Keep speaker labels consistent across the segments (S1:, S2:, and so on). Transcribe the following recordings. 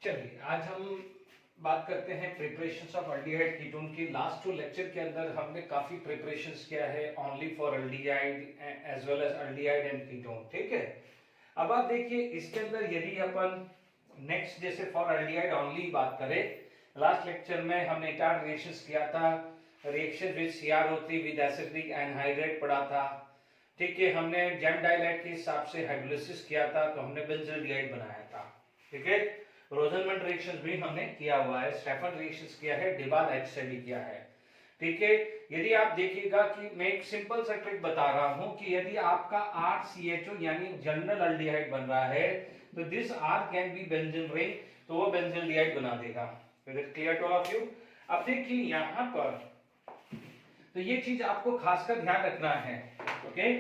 S1: चलिए आज हम बात करते हैं प्रिपरेशंस ऑफ अल्डिहाइड कीटोन की। लास्ट टू लेक्चर के अंदर हमने काफी प्रिपरेशंस किया है only for aldehyde as well as aldehyde and ketone. ठीक है, अब आप देखिए इसके अंदर यदि अपन नेक्स्ट जैसे फॉर अल्डिहाइड ओनली बात करें, लास्ट लेक्चर में हमने 4 रिएक्शंस किया था। Reaction with CrO3 with acidic anhydride पढ़ा था। ठीक है, हमने जेम डाइलाइट के हिसाब से हाइड्रोलिसिस किया था तो हमने बेंजल्डिहाइड बनाया था। ठीक है, रोजनमैन रिएक्शंस भी हमने किया हुआ है, स्टेफन रिएक्शंस किया है, डिबाल-एच से भी किया है। ठीक है, यदि आप देखिएगा कि मैं एक सिंपल सा ट्रिक बता रहा हूं कि यदि आपका RCHO यानी जनरल अल्डिहाइड बन रहा है तो this R can be benzene ring, तो वो बेंजल्डिहाइड बना देगा। Is it clear to all of you? अब देखिए यहां पर तो ये चीज आपको खासकर ध्यान रखना है। ओके,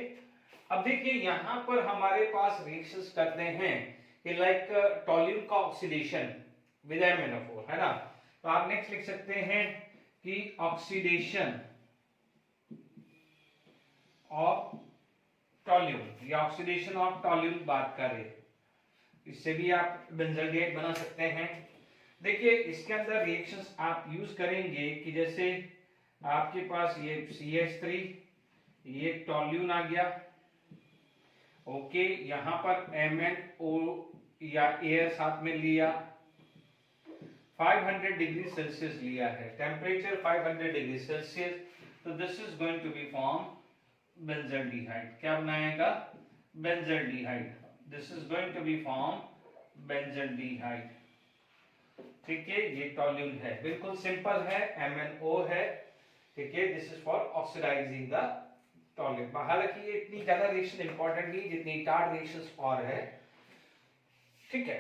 S1: अब देखिए यहां पर हमारे पास रिएक्शंस करते हैं कि लाइक टॉल्यून का ऑक्सीडेशन विद MnO4 है ना, तो आप नेक्स्ट लिख सकते हैं कि ऑक्सीडेशन ऑफ टॉल्यून या ऑक्सीडेशन ऑफ टॉल्यून बात करें, इससे भी आप बेंजल्डिहाइड बना सकते हैं। देखिए इसके अंदर रिएक्शंस आप यूज करेंगे कि जैसे आपके पास ये CH3, ये टॉल्यून आ गया। ओके, यहां पर MnO या एयर साथ में लिया, 500 डिग्री सेल्सियस लिया है, टेम्परेचर 500 डिग्री सेल्सियस, तो this is going to be form benzaldehyde. क्या बनाएगा? Benzaldehyde. This is going to be form benzaldehyde. ठीक है, ये टॉल्यून है, बिल्कुल सिंपल है, MnO है। ठीक है, this is for oxidising the toluene. हालांकि ये इतनी ज्यादा रिएक्शन इंपॉर्टेंट नहीं जितनी 4 रिएक्शंस और है। ठीक है,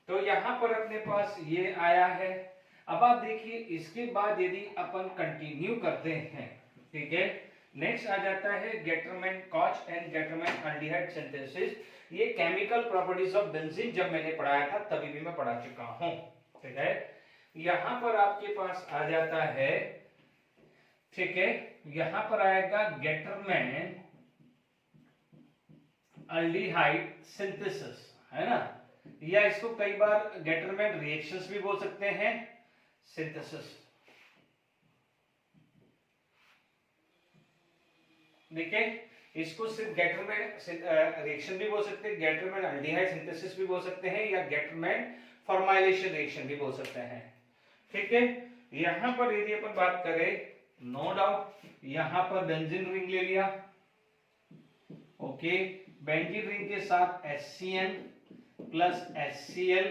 S1: तो यहां पर अपने पास ये आया है। अब आप देखिए इसके बाद यदि अपन कंटिन्यू करते हैं, ठीक है, नेक्स्ट आ जाता है Gattermann Koch and Gattermann aldehyde synthesis. ये केमिकल प्रॉपर्टीज ऑफ बेंजीन जब मैंने पढ़ाया था तभी भी मैं पढ़ा चुका हूं। ठीक है, यहां पर आपके पास आ जाता है, ठीक है, यहां पर आएगा गेटरमैन अल्डिहाइड सिंथेसिस, है ना, या इसको कई बार गेटरमैन रिएक्शंस भी बोल सकते हैं, सिंथेसिस। देखिए इसको सिर्फ गेटरमैन रिएक्शन भी बोल सकते हैं, गेटरमैन अल्डिहाइड सिंथेसिस भी बोल सकते हैं, या गेटरमैन फॉर्माइलेशन रिएक्शन भी बोल सकते हैं। ठीक है, यहां पर यदि अपन बात करें, नो डाउट यहां पर बेंजीन रिंग ले लिया। ओके, बेंजीन रिंग के साथ HCN प्लस HCl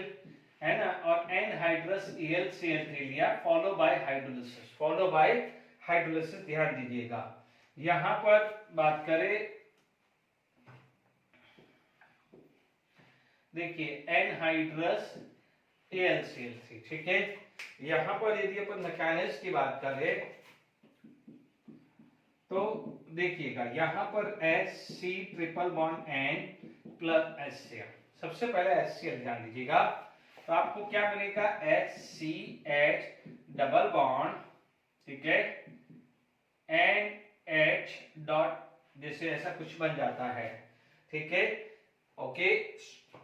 S1: है ना, और एनहाइड्रस ElCl3 लिया, follow by hydrolysis, follow bye hydrolysis. ध्यान दीजिएगा यहां पर बात करें, देखिए एनहाइड्रस AlCl3। ठीक है, यहां पर यदि अपन मैकेनिज्म की बात करें तो देखिएगा यहां पर HC triple bond N plus HCl। सबसे पहले HCl ध्यान दीजिएगा, तो आपको क्या मिलेगा? HCH डबल बॉन्ड, ठीक है, NH डॉट, जैसे ऐसा कुछ बन जाता है। ठीक है, ओके,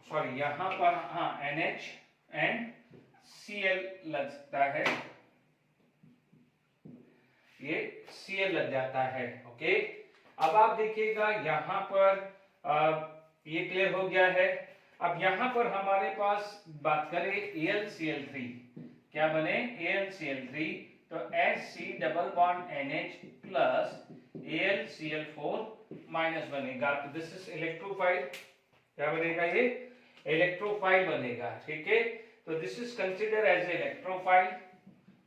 S1: सॉरी यहां पर हाँ NH एंड Cl लग सकता है, ये Cl लग जाता है। ओके, अब आप देखिएगा यहां पर ये क्लियर हो गया है। अब यहां पर हमारे पास बात करें AlCl3, क्या बने? AlCl3, तो HC double bond NH plus AlCl4 minus बनेगा, तो दिस इज इलेक्ट्रोफाइल। क्या बनेगा? ये इलेक्ट्रोफाइल बनेगा। ठीक है, तो this is consider as electrophile.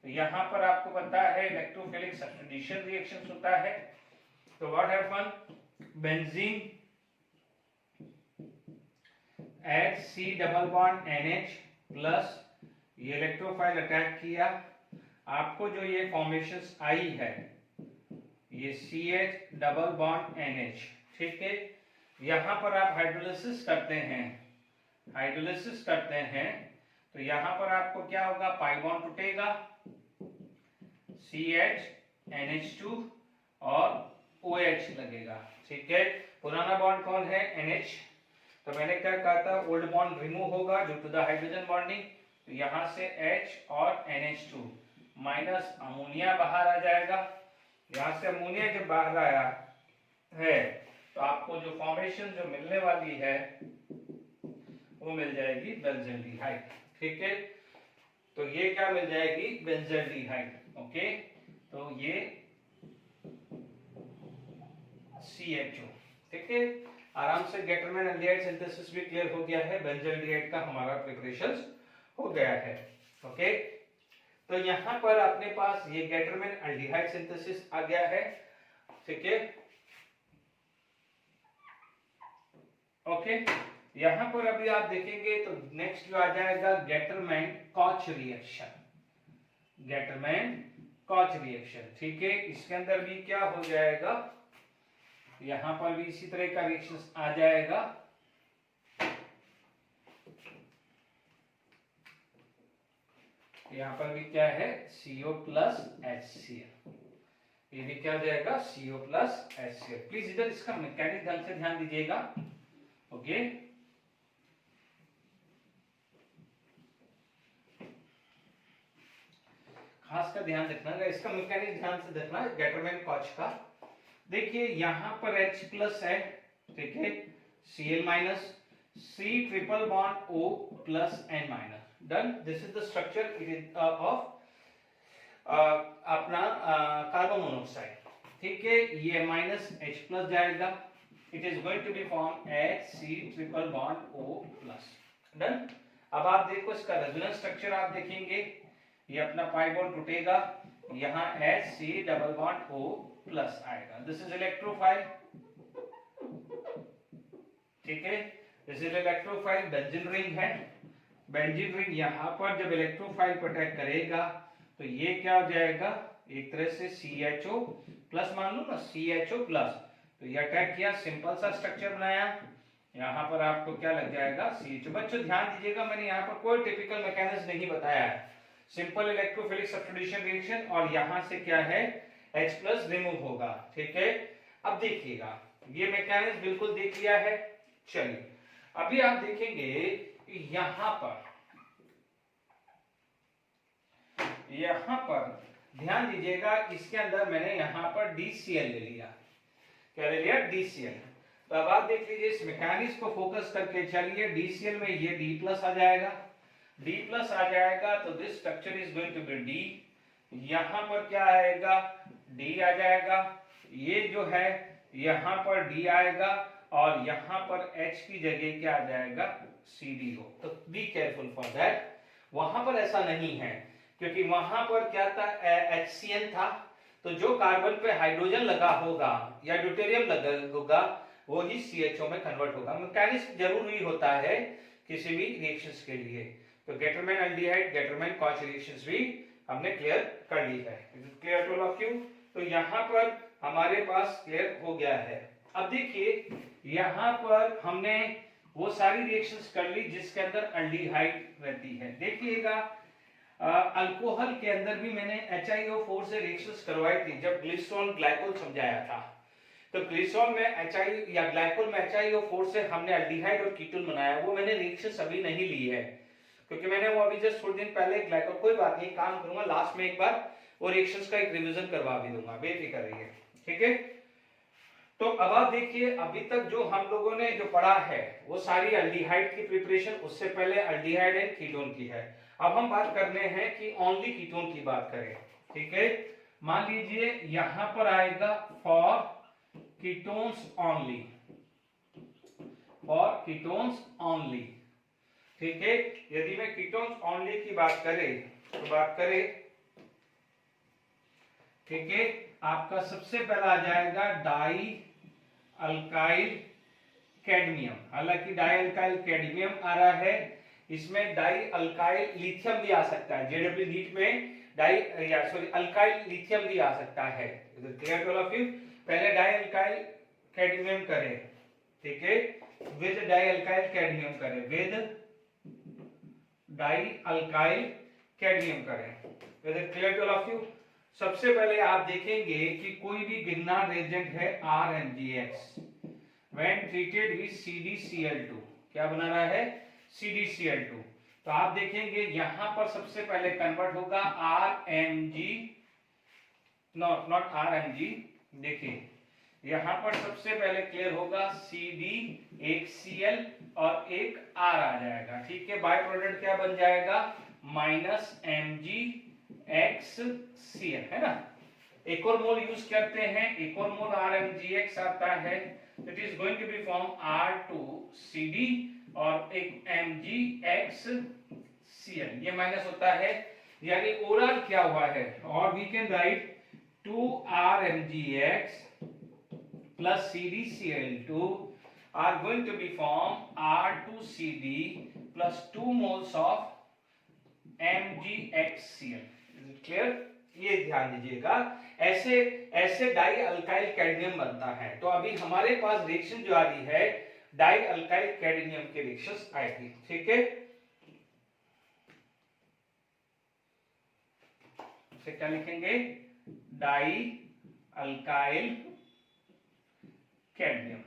S1: यहां पर आपको पता है इलेक्ट्रोफिलिक सब्स्टिट्यूशन रिएक्शंस होता है, तो what happen, benzene HC double bond NH plus ये इलेक्ट्रोफाइल अटैक किया, आपको जो ये फॉर्मेशंस आई है ये CH डबल बॉन्ड NH। ठीक है, यहां पर आप हाइड्रोलिसिस करते हैं, हाइड्रोलिसिस करते हैं तो यहां पर आपको क्या होगा? पाई बॉन्ड टूटेगा, CH NH2 और OH लगेगा। ठीक है, पुराना बॉन्ड कौन है? NH, तो मैंने क्या कहा था? ओल्ड बॉन्ड रिमूव होगा due to the hydrogen bonding, तो यहां से H और NH2 माइनस अमोनिया बाहर आ जाएगा। यहां से अमोनिया जब बाहर आया है तो आपको जो फॉर्मेशन जो मिलने वाली है वो मिल जाएगी बेंजील्डिहाइड। ठीक है, तो ये क्या मिल जाएगी, बेंजील्डिहाइड। ओके, तो ये CHO। ठीक है, आराम से गेटरमैन एल्डिहाइड सिंथेसिस भी क्लियर हो गया है, बेंजील्डिहाइड का हमारा प्रिपरेशन हो गया है। ओके, तो यहां पर अपने पास ये गेटरमैन एल्डिहाइड सिंथेसिस आ गया है। ठीक है, ओके, यहां पर अभी आप देखेंगे तो नेक्स्ट जो आ जाएगा गेटरमैन कॉच रिएक्शन। गेटरमैन कॉच रिएक्शन, ठीक है, इसके अंदर भी क्या हो जाएगा, यहां पर भी इसी तरह का रिएक्शन आ जाएगा। यहां पर भी क्या है, CO प्लस HCl, ये भी क्या हो जाएगा, CO प्लस HCl। प्लीज इधर इसका मैकेनिक ढंग से ध्यान दीजिएगा। ओके, खास का ध्यान रखना, इसका मैकेनिक ध्यान से देखना गेटरमैन कॉच का। देखिए यहां पर H प्लस है, ठीक है, Cl minus, C triple bond O plus N minus. Done, this is the structure it is of अपना कार्बन मोनोऑक्साइड। ठीक है, ये माइनस H प्लस जाएगा, it is going to be form HC triple bond O plus. Done, अब आप देखो इसका resonance structure आप देखेंगे, ये अपना पाई बॉन्ड टूटेगा, यहाँ HC double bond O plus आएगा। This is electrophile. ठीक है, this is electrophile, benzene ring है। बेंजीन रिंग यहाँ पर जब इलेक्ट्रोफाइल को अटैक करेगा तो ये क्या हो जाएगा, एक तरह से CHO प्लस मान लो ना, CHO प्लस, तो ये अटैक किया, सिंपल सा स्ट्रक्चर बनाया, यहाँ पर आपको क्या लग जाएगा, CHO। बच्चों ध्यान दीजिएगा, मैंने यहाँ पर कोई टिपिकल मैकेनिज्म नहीं बताया है, सिंपल इलेक्ट्रोफिलिक सब्स्टिट्यूशन रिएक्शन, और यहाँ से क्या है, H प्लस रिमूव होगा। ठीक है, अब देखिएगा ये मैकेनिज्म बिल्कुल देख लिया है। चलिए अभी आप देखेंगे यहां पर ध्यान दीजिएगा, इसके अंदर मैंने यहां पर DCl ले लिया। क्या ले लिया, DCl। तो अब आप देख लीजिए इस मैकेनिज्म को फोकस करके चलिए, DCl में ये D प्लस आ जाएगा, D प्लस आ जाएगा तो this structure is going to be D। यहां पर क्या आएगा, D आ जाएगा, ये जो है यहां पर D आएगा, और यहां पर H की जगह क्या आ जाएगा, CDO। तो बी केयरफुल फॉर दैट, वहां पर ऐसा नहीं है, क्योंकि वहां पर क्या था, HCN था, तो जो कार्बन पे हाइड्रोजन लगा होगा या ड्यूटेरियम लगा होगा वो ही CHO में कन्वर्ट होगा। मैकेनिज्म जरूरी होता है किसी भी रिएक्शंस के लिए। तो गेटरमैन एल्डिहाइड, गेटरमैन कॉच रिएक्शंस भी हमने क्लियर कर ली है। Clear two of you? तो यहाँ पर हमारे पास क्लियर हो गया है। अब देखिए यहाँ पर हमने वो सारी रिएक्शंस कर ली जिसके अंदर एल्डिहाइड रहती है। देखिएगा अल्कोहल के अंदर भी मैंने HiO4 से रिएक्शंस करवाई थी जब ग्लिसरॉल ग्लाइकोल समझाया था। तो ग्लिसरॉल में HI या ग्लाइकोल में HiO4 से हमने एल्डिहाइड और कीटोन बनाया, वो मैंने रिएक्शंस अभी नहीं ली है क्योंकि मैंने वो अभी जस्ट थोड़े दिन पहले ग्लाइकोल, कोई बात नहीं, काम करूंगा लास्ट में एक बार वो रिएक्शंस का एक रिवीजन करवा भी दूंगा, बेफिक्र रहिए। ठीक है, तो अब आप देखिए अभी तक जो हम लोगों ने जो पढ़ा है वो सारी एल्डिहाइड की प्रिपरेशन, उससे पहले एल्डिहाइड एंड कीटोन की है। अब हम बात करने हैं कि ओनली कीटोन की बात करें। ठीक है, मान लीजिए यहां पर आएगा for ketones only, for ketones only. ठीक है, यदि मैं कीटोन्स ओनली की बात करें तो बात करें, ठीक है, आपका सबसे पहला आ जाएगा डाई अल्काइल कैडमियम। हालांकि डाई अल्काइल कैडमियम आ रहा है, इसमें डाई अल्काइल लिथियम भी आ सकता है, जेडब्ल्यू नीट में डाई या सॉरी अल्काइल लिथियम भी आ सकता है। Clear to all of you? पहले डाई अल्काइल कैडमियम करें, ठीक है, विद डाई अल्काइल कैडमियम करें, विद डाई अल्काइल कैडमियम करें। Clear to all of you? सबसे पहले आप देखेंगे कि कोई भी गिरनार रिएजेंट है RMgX, when treated with CdCl2, क्या बना रहा है, CdCl2। तो आप देखेंगे यहां पर सबसे पहले कन्वर्ट होगा RMG, नॉट RMG, देखिए यहां पर सबसे पहले क्लियर होगा CD, एक Cl और एक R आ जाएगा, ठीक है। बाय प्रोडक्ट क्या बन जाएगा, -MgXCl, है ना। एक और मोल यूज करते हैं, एक और मोल RMgX आता है, it is going to be form R2CD और एक MgXCl, ये माइनस होता है, यानी ओवरऑल क्या हुआ है, और we can write 2RMgX plus CdCl2 are going to be form R2CD plus 2 moles of MgXCl. Is it clear? ये ध्यान दीजिएगा, ऐसे ऐसे डाई अल्काइल कैडमियम बनता है। तो अभी हमारे पास रिएक्शन जो आ रही है डाई अल्काइल कैडमियम के रिएक्शंस आएगी, ठीक है। इसे क्या लिखेंगे, die alkyl cadmium,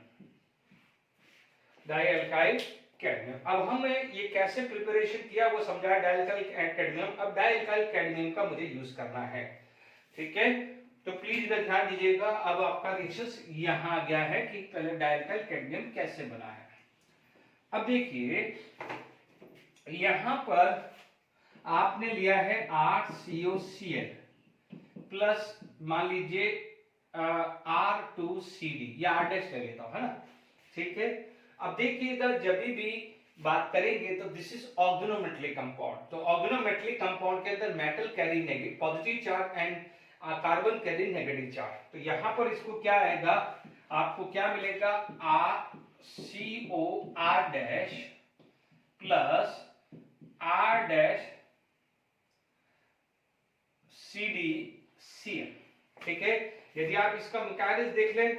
S1: die alkyl cadmium. अब हमने ये कैसे प्रिपरेशन किया वो समझाया, डाई अल्काइल कैडमियम। अब डाई अल्काइल कैडमियम का मुझे यूज करना है, ठीक है। तो प्लीज इधर ध्यान दीजिएगा। अब आपका रिएक्शन यहां आ गया है कि पहले डाई अल्काइल कैडमियम कैसे बना है। अब देखिए यहां पर आपने लिया है RCOCl प्लस मान लीजिए R2CD या R डैश ले लेता हूं, है ना, ठीक है। अब देखिएगा जब भी बात करेंगे तो दिस इज ऑर्गेनोमेटलिक कंपाउंड। तो ऑर्गेनोमेटलिक कंपाउंड के अंदर metal carry negative positive charge and carbon carry negative charge. तो यहां पर इसको क्या आएगा, आपको क्या मिलेगा, RCOR dash plus R dash CdCl, ठीक है। यदि आप इसका मैकेनिज्म देख लें,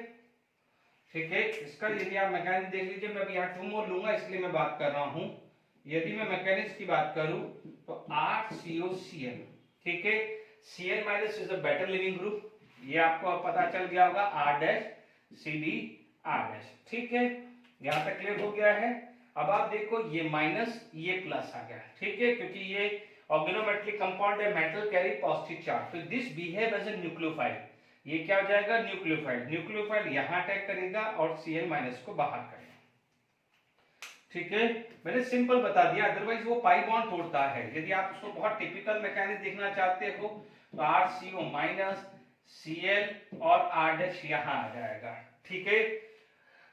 S1: ठीक है, इसका यदि आप मैकेनिज्म देख लीजिए, मैं अभी यहाँ 2 मोल लूंगा इसलिए मैं बात कर रहा हूं। यदि मैं मैकेनिज्म की बात करूं तो RCOCl, ठीक है, Cl minus is a better leaving group, ये आपको अब पता चल गया होगा, R डैश CdR डैश, ठीक है। यहां तक क्लियर हो गया है। अब आप देखो ये माइनस ये प्लस आ गया, ठीक है, क्योंकि ये ऑर्गेनोमेटलिक कंपाउंड है, मेटल कैरी पॉजिटिव चार्ज, तो this behave as a nucleophile. ये क्या हो जाएगा, न्यूक्लियोफाइल। न्यूक्लियोफाइल यहां अटैक करेगा और Cl माइनस को बाहर करेगा, ठीक है। मैंने सिंपल बता दिया, अदरवाइज वो पाई बॉन्ड तोड़ता है। यदि आप उसको बहुत टिपिकल मैकेनिज्म देखना चाहते हो तो RCO माइनस Cl और R डैश यहां आ जाएगा, ठीक है।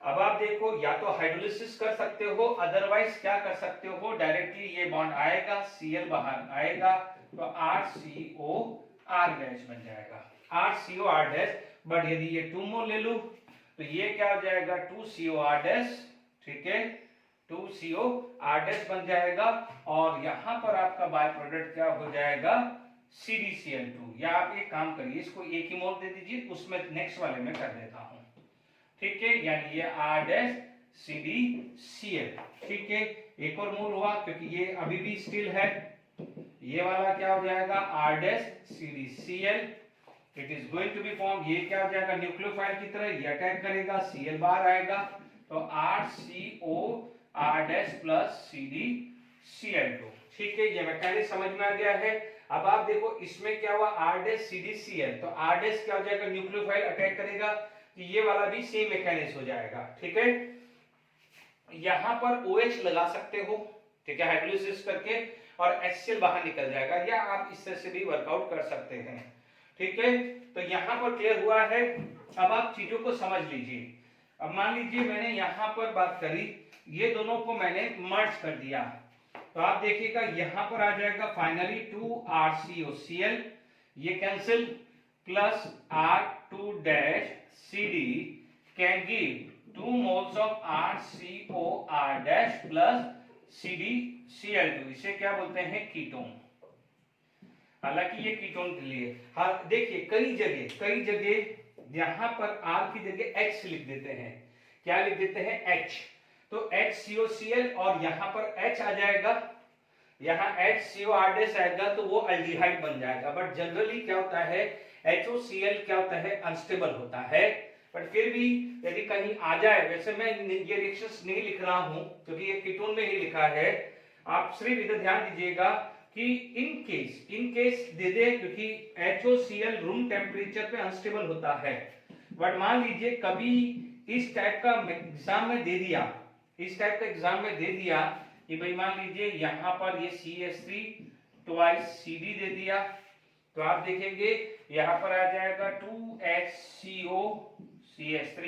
S1: अब आप देखो या तो हाइड्रोलिसिस कर सकते हो, अदरवाइज क्या कर सकते हो, डायरेक्टली ये बॉन्ड आएगा, Cl बाहर आएगा तो RCOR डैश बन जाएगा, RCOR डैश। बट यदि ये 2 मोल ले लूं तो ये क्या हो जाएगा, 2COR डैश, ठीक है, 2COR डैश बन जाएगा। और यहां पर आपका बाय प्रोडक्ट क्या हो जाएगा, CdCl2। या आप एक काम करिए, इसको एक ही मोल दे दीजिए, उसमें नेक्स्ट वाले में कर देता हूं, ठीक है, यानी ये R डैश CdCl, ठीक है। एक और मोल हुआ क्योंकि ये अभी भी स्टिल है, ये वाला क्या हो जाएगा, R dash CdCl, it is going to be form, ये क्या हो जाएगा, न्यूक्लियोफाइल की तरह ये अटैक करेगा, Cl बाहर आएगा तो RCOR डैश प्लस CdCl2, ठीक है। ये मैकेनिज्म समझ में आ गया है। अब आप देखो इसमें क्या हुआ, R डैश CdCl, तो R डैश क्या हो जाएगा, न्यूक्लियोफाइल अटैक करेगा, तो ये वाला भी सेम मैकेनिज्म हो जाएगा, ठीक है। यहां पर OH लगा सकते हो, ठीक है, हाइड्रोलिसिस करके, और HCl बाहर निकल जाएगा, या आप इस तरह से भी वर्कआउट कर सकते हैं, ठीक है। तो यहां पर क्लियर हुआ है। अब आप चीजों को समझ लीजिए। अब मान लीजिए मैंने यहां पर बात करी, ये दोनों को मैंने मर्ज कर दिया, तो आप देखिएगा यहां पर आ जाएगा फाइनली 2RCOCl, ये cancel, plus R2 dash CD can give 2 moles of RCOR dash plus CdCl2, इसे क्या बोलते हैं, कीटोन। हालांकि ये कीटोन के लिए, हाँ देखिए कई जगह यहाँ पर R की जगह H लिख देते हैं, क्या लिख देते हैं, H। तो HCOCl और यहाँ पर H आ जाएगा, यहाँ HCOR डैश आएगा तो वो अल्डिहाइड बन जाएगा। बट जनरली क्या होता है, HOCl क्या होता है, अनस्टेबल होता है। बट फिर भी यदि कहीं आ जाए, वैसे मैं ये रिएक्शंस नहीं लिख रहा हूं क्योंकि ये कीटोन में ही लिखा है, आप सिर्फ इधर ध्यान दीजिएगा कि इन केस दे दे, क्योंकि HOCl रूम टेम्परेचर पे अनस्टेबल होता है। बट मान लीजिए कभी इस टाइप का एग्जाम में दे दिया, कि भाई मान लीजिए यहाँ पर ये CH3 ट्वाइस CD दे दिया, तो आप देखेंगे यहाँ पर आ जाएगा 2HCO CH3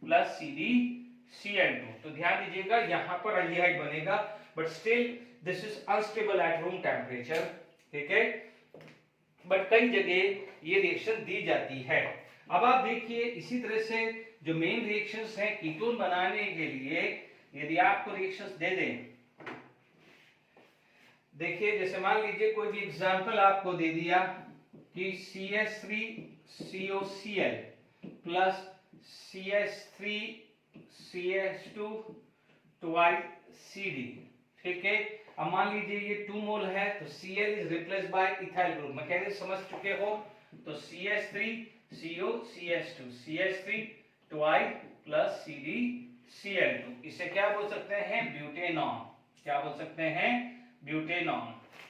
S1: प्लस CdCl2। तो ध्यान दीजिएगा यहाँ पर एल्डिहाइड बनेगा, but still this is unstable at room temperature, ठीक है। बट कई जगह ये रिएक्शन दी जाती है। अब आप देखिए इसी तरह से जो मेन रिएक्शंस हैं कीटोन बनाने के लिए, यदि आपको रिएक्शंस दे दें, देखिए जैसे मान लीजिए कोई भी एग्जांपल आपको दे दिया कि CH3COCl plus CH3CH2 twice CD, ठीक है। अब मान लीजिए ये 2 मोल है, तो Cl is replaced by ethyl group, mechanism समझ चुके हो। तो CH3COCH2 CH3 twice plus CdCl2, इसे क्या बोल सकते हैं? ब्यूटेनॉन। क्या बोल सकते हैं? ब्यूटेनॉन।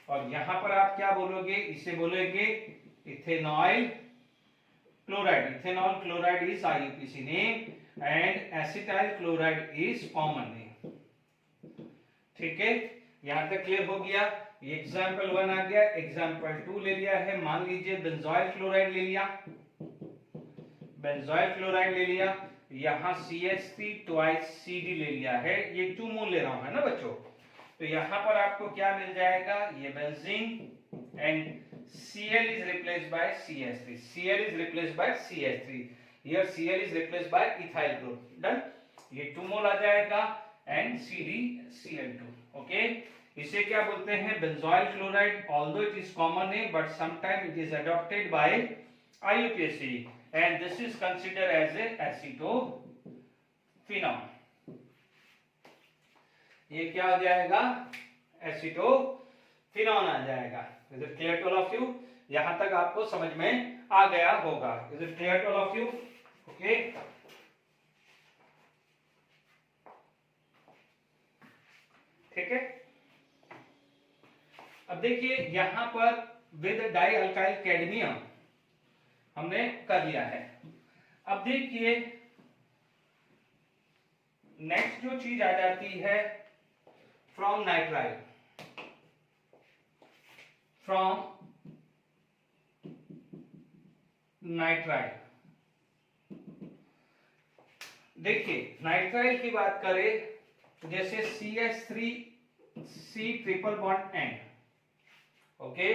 S1: और यहां पर आप क्या बोलोगे? इसे बोलोगे ethanol chloride. Ethanol chloride is IUPAC name and acetyl chloride is common name, ठीक है। यहां तक क्लियर हो गया। ये एग्जांपल 1 आ गया। एग्जांपल 2 ले लिया है, मान लीजिए बेंजोइल क्लोराइड ले लिया, यहां CH3 ट्वाइस CD ले लिया है, ये 2 मोल ले रहा हूं, है ना बच्चों। तो यहां पर आपको क्या मिल जाएगा? ये benzene and Cl is replaced by CH3, here Cl is replaced by ethyl group, done। ये 2 मोल आ जाएगा एंड CdCl2, ओके। इसे क्या बोलते हैं? Benzoyl chloride. Although it is common name, but sometime it is adopted by IUPAC and this is considered as a acetophenone. ये क्या हो जाएगा? एसीटोफिनॉन आ जाएगा। Is it clear to all of you? यहां तक आपको समझ में आ गया होगा। Is it clear to all of you? Okay, ठीक है। अब देखिए यहां पर विद डाई अल्काइल कैडमियम हमने कर लिया है। अब देखिए नेक्स्ट जो चीज आ जाती है फ्रॉम नाइट्राइल, देखिए नाइट्राइल की बात करें तो जैसे CH3C triple bond and, okay.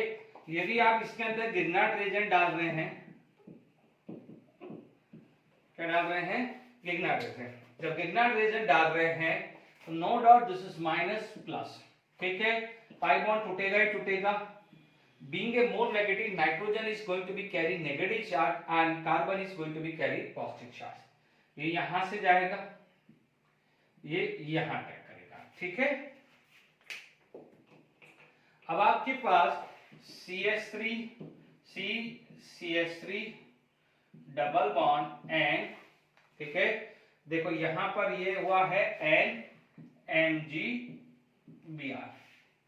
S1: यदि आप इसके अंदर गिग्नार्ड रेजेंट डाल रहे हैं, क्या डाल रहे हैं? गिग्नार्ड रेजेंट। जब गिग्नार्ड रेजेंट डाल रहे हैं तो no doubt this is minus plus, ठीक है। पाई बॉन्ड टूटेगा ही टूटेगा। Being a more negative, nitrogen is going to be carry negative charge and carbon is going to be carry positive charge. ये यहां से जाएगा, ये यहां टैग करेगा, ठीक है। अब आपके पास CH3 डबल बॉन्ड एंड, ठीक है। देखो यहां पर ये हुआ है NMgBr,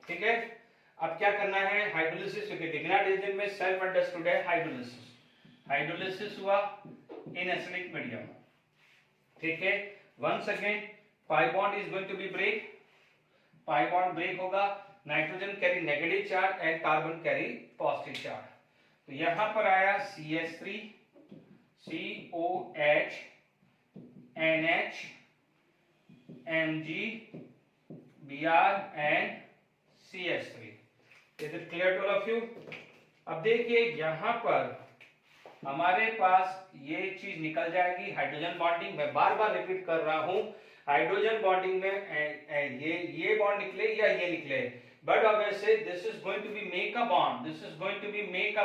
S1: ठीक है। अब क्या करना है? हाइड्रोलिसिस, क्योंकि गिग्नार्ड रीजन में सेल्फ अंडरस्टूड है हाइड्रोलिसिस हुआ इन एसिडिक मीडियम, ठीक है। Once again pi bond is going to be break, pi bond break होगा, nitrogen carry negative charge and carbon carry positive charge. तो यहां पर आया CH3 COH NH MgBr and CH3। Is it clear to all of you? अब देखिए यहां पर हमारे पास ये चीज निकल जाएगी हाइड्रोजन बॉन्डिंग। मैं बार बार रिपीट कर रहा हूं, हाइड्रोजन बॉन्डिंग में ये बॉन्ड निकले या ये निकले, but obviously this is going to be make a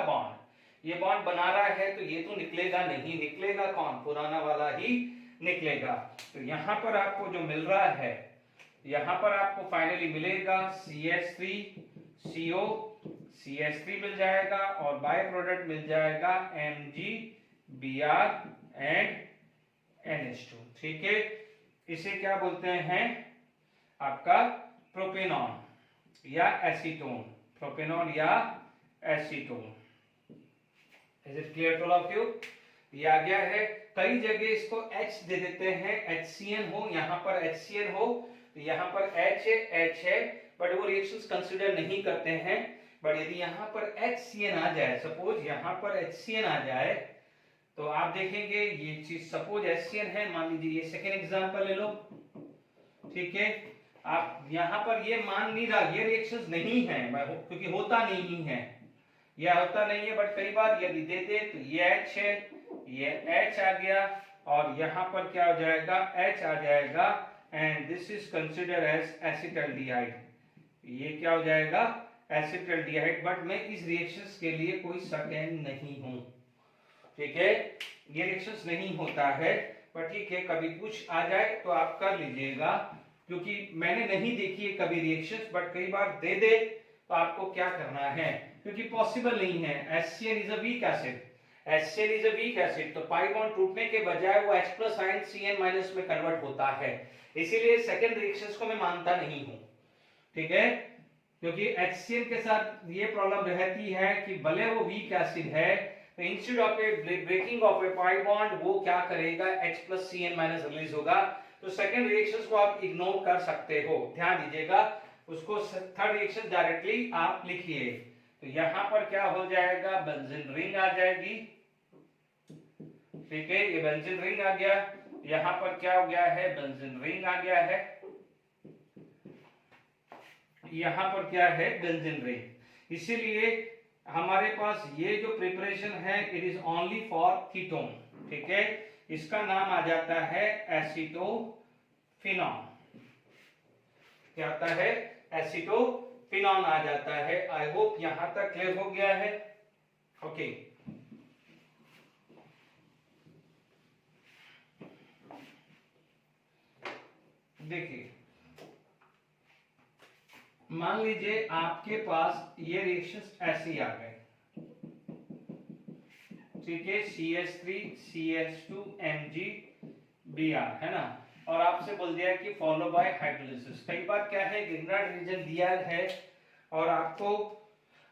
S1: bond, ये बॉन्ड बना रहा है तो ये तो निकलेगा नहीं, निकलेगा कौन? पुराना वाला ही निकलेगा। तो यहां पर आपको जो मिल रहा है, यहां पर आपको फाइनली मिलेगा CH3 मिल जाएगा और बाय प्रोडक्ट मिल जाएगा MgBr एंड NH2, ठीक है। इसे क्या बोलते हैं? आपका प्रोपेनॉन, या एसीटोन, प्रोपेनॉन या acetone. Is it clear to all of you? ये आ गया है। कई जगह इसको H दे देते हैं, HCN हो, यहाँ पर HCN हो, तो यहाँ पर H है, बट वो रिएक्शंस कंसीडर नहीं करते हैं। बट यदि यहाँ पर HCN आ जाए, सपोज यहाँ पर HCN आ जाए, तो आप देखेंगे ये चीज, सपोज HCN है, मान लीजिए ये सेकेंड एग्जांपल ले लो, ठीक है। आप यहाँ पर ये मान नहीं रहा, ये रिएक्शंस नहीं है, क्योंकि होता नहीं है, यह होता नहीं है। बट कई बार यदि दे दे तो ये H है, ये H आ गया, और यहाँ पर क्या हो जाएगा, H आ जाएगा, and this is consider as acetaldehyde. ये क्या हो जाएगा, एसिटल्डिहाइड। बट मैं इस रिएक्शंस के लिए कोई सर्टेन नहीं हूं, ठीक है, ये रिएक्शंस नहीं होता है। पर ठीक है, कभी कुछ आ जाए तो आप कर लीजिएगा, क्योंकि मैंने नहीं देखी है कभी रिएक्शंस, बट कई बार दे दे तो आपको क्या करना है, क्योंकि पॉसिबल नहीं है। HCl is a weak acid, HCl is a weak acid, तो पाई बॉन्ड टूटने के बजाय वो H प्लस आयन Cn- में कन्वर्ट होता है, इसीलिए सेकेंड रिएक्शंस को मैं मानता नहीं हूं, ठीक है। क्योंकि HCl के साथ ये प्रॉब्लम रहती है कि भले वो वीक एसिड है, तो instead of a breaking of a pi bond वो क्या करेगा, H प्लस Cn- रिलीज होगा। तो सेकेंड रिएक्शंस को आप इग्नोर कर सकते हो, ध्यान दीजिएगा। उसको थर्ड रिएक्शन डायरेक्टली आप लिखिए, तो यहां पर क्या हो जाएगा, बेंजीन रिंग आ जाएगी, ठीक है, ये बेंजीन रिंग आ गया। यहां पर क्या हो गया है, बेंजीन रिंग आ गया है, यहां पर क्या है, बेंजीन रिंग। इसीलिए हमारे पास ये जो प्रिपरेशन है, it is only for ketone, ठीक है। इसका नाम आ जाता है एसीटोफिनॉन, क्या आता है, एसीटोफिनॉन आ जाता है। आई होप यहां तक क्लियर हो गया है, ओके। देखिए, मान लीजिए आपके पास ये रिएक्शंस ऐसी आ गए, ठीक है, CH3 CH2 MgBr है ना, और आपसे बोल दिया कि फॉलो बाय हाइड्रोलिसिस। कई बार क्या है, ग्रिग्नार्ड रीजन दिया है और आपको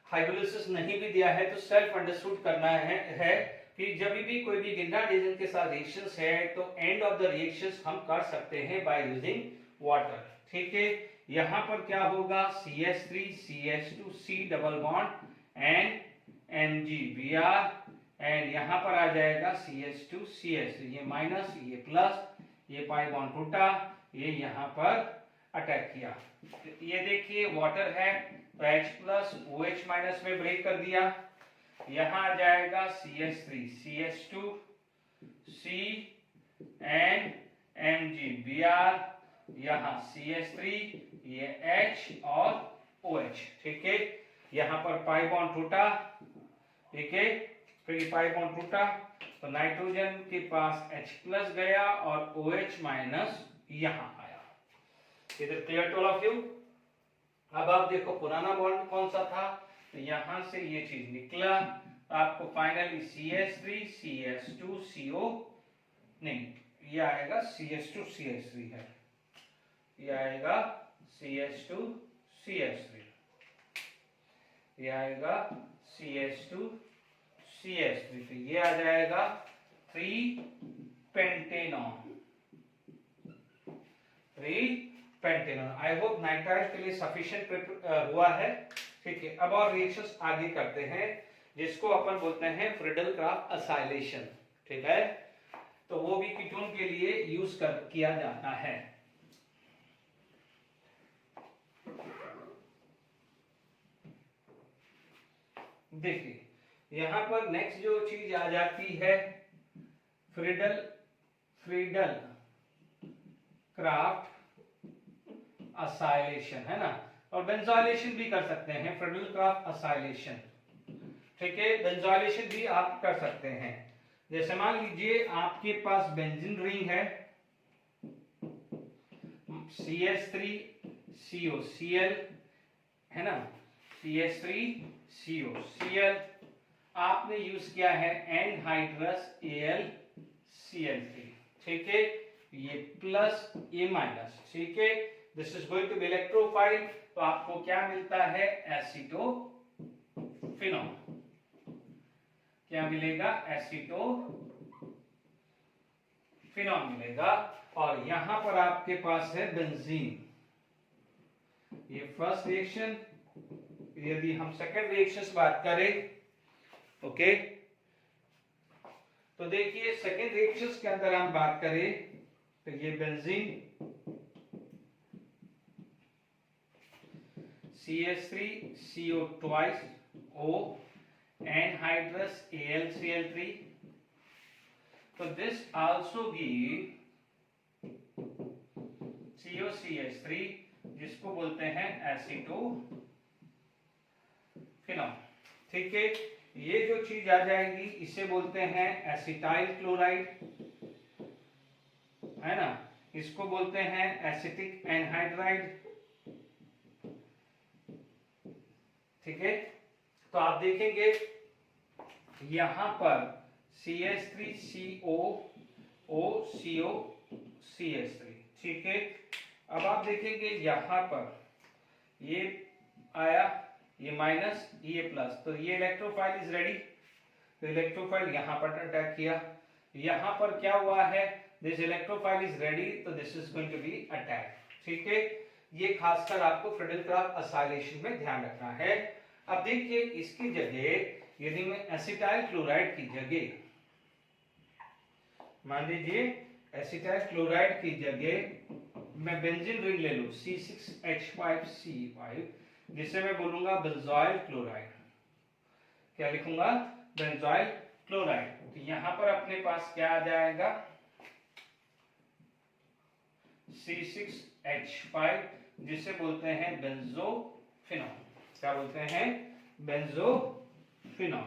S1: हाइड्रोलिसिस नहीं भी दिया है, तो सेल्फ अंडरस्टूड करना है कि जब भी कोई भी ग्रिग्नार्ड रीजन के साथ रिएक्शंस है, तो एंड ऑफ द रिएक्शंस हम कर सकते हैं बाय यूजिंग वाटर, ठीक है। यहां पर क्या होगा, CH3 CH2 C double bond and MgBr, and यहां पर आ जाएगा CH2 CH, ये माइनस, ये प्लस, ये पाई बॉन्ड टूटा, ये यहां पर अटैक किया। ये देखिए वाटर है, तो H प्लस OH माइनस में ब्रेक कर दिया। यहां आ जाएगा CH3 CH2 C and MgBr, यहां CH3, ये H और OH, ठीक है। यहां पर पाई बॉन्ड टूटा, ठीक है, फिर पाई बॉन्ड टूटा, तो नाइट्रोजन के पास H प्लस गया और OH माइनस यहां आया। इधर clear to all of you? अब आप देखो पुराना बॉन्ड कौन सा था, तो यहां से ये चीज निकला, आपको फाइनली CH3 CH2 CO, नहीं ये आएगा CH2 CH3 है, ये आएगा CH2 CH3, ये आएगा CH2 CH3, तो ये आ जाएगा 3 pentanone, 3 pentanone. I hope nitrile के लिए सफिशिएंट हुआ है, ठीक है। अब और रिएक्शंस आगे करते हैं, जिसको अपन बोलते हैं फ्रीडल क्राफ्ट असाइलेशन, ठीक है, तो वो भी कीटोन के लिए यूज किया जाता है। देखिए यहां पर नेक्स्ट जो चीज आ जाती है, फ्रीडल क्राफ्ट असाइलेशन, है ना, और बेंजोइलेशन भी कर सकते हैं, फ्रीडल क्राफ्ट असाइलेशन, ठीक है। बेंजोइलेशन भी आप कर सकते हैं। जैसे मान लीजिए आपके पास बेंजीन रिंग है, CH3 CO Cl, है ना, CH3 CO Cl, आपने यूज किया है एनहाइड्रस AlCl3, ठीक है, ये प्लस ये माइनस, ठीक है, this is going to be electrophile, तो आपको क्या मिलता है, एसीटोफिनॉल। क्या मिलेगा, एसीटोफिनॉल मिलेगा। और यहां पर आपके पास है बेंजीन। ये फर्स्ट रिएक्शन। यदि हम सेकेंड रिएक्शन से बात करें, ओके, तो देखिए सेकेंड रिएक्शन के अंदर हम बात करें तो ये benzene CH3CO twice O anhydrous AlCl3, so this also give COCH3 जिसको बोलते हैं एसीटोफिनॉल। ठीक है, ये जो चीज आ जाएगी इसे बोलते हैं एसिटाइल क्लोराइड, है ना, इसको बोलते हैं एसिटिक एनहाइड्राइड। ठीक है, तो आप देखेंगे यहां पर CH3CO, ठीक है। अब आप देखेंगे यहां पर ये आया, ये माइनस, ये प्लस, तो ये इलेक्ट्रोफाइल इज रेडी। तो इलेक्ट्रोफाइल यहां पर अटैक किया, यहां पर क्या हुआ है, दिस इलेक्ट्रोफाइल इज रेडी, तो this is going to be attack. ठीक है, ये खासकर आपको फ्रीडेलक्राफ्ट एसाइलेशन में ध्यान रखना है। अब देखिए इसकी जगह यदि मैं एसिटाइल क्लोराइड की जगह, मान लीजिए एसिटाइल क्लोराइड की जगह मैं बेंजीन रिंग ले लूं C6H5, जिसे मैं बोलूंगा बेंजोइल क्लोराइड। क्या लिखूंगा, बेंजोइल क्लोराइड। तो यहां पर अपने पास क्या आ जाएगा, C6H5, जिसे बोलते हैं बेंजोफिनॉल। क्या बोलते हैं, बेंजोफिनॉल।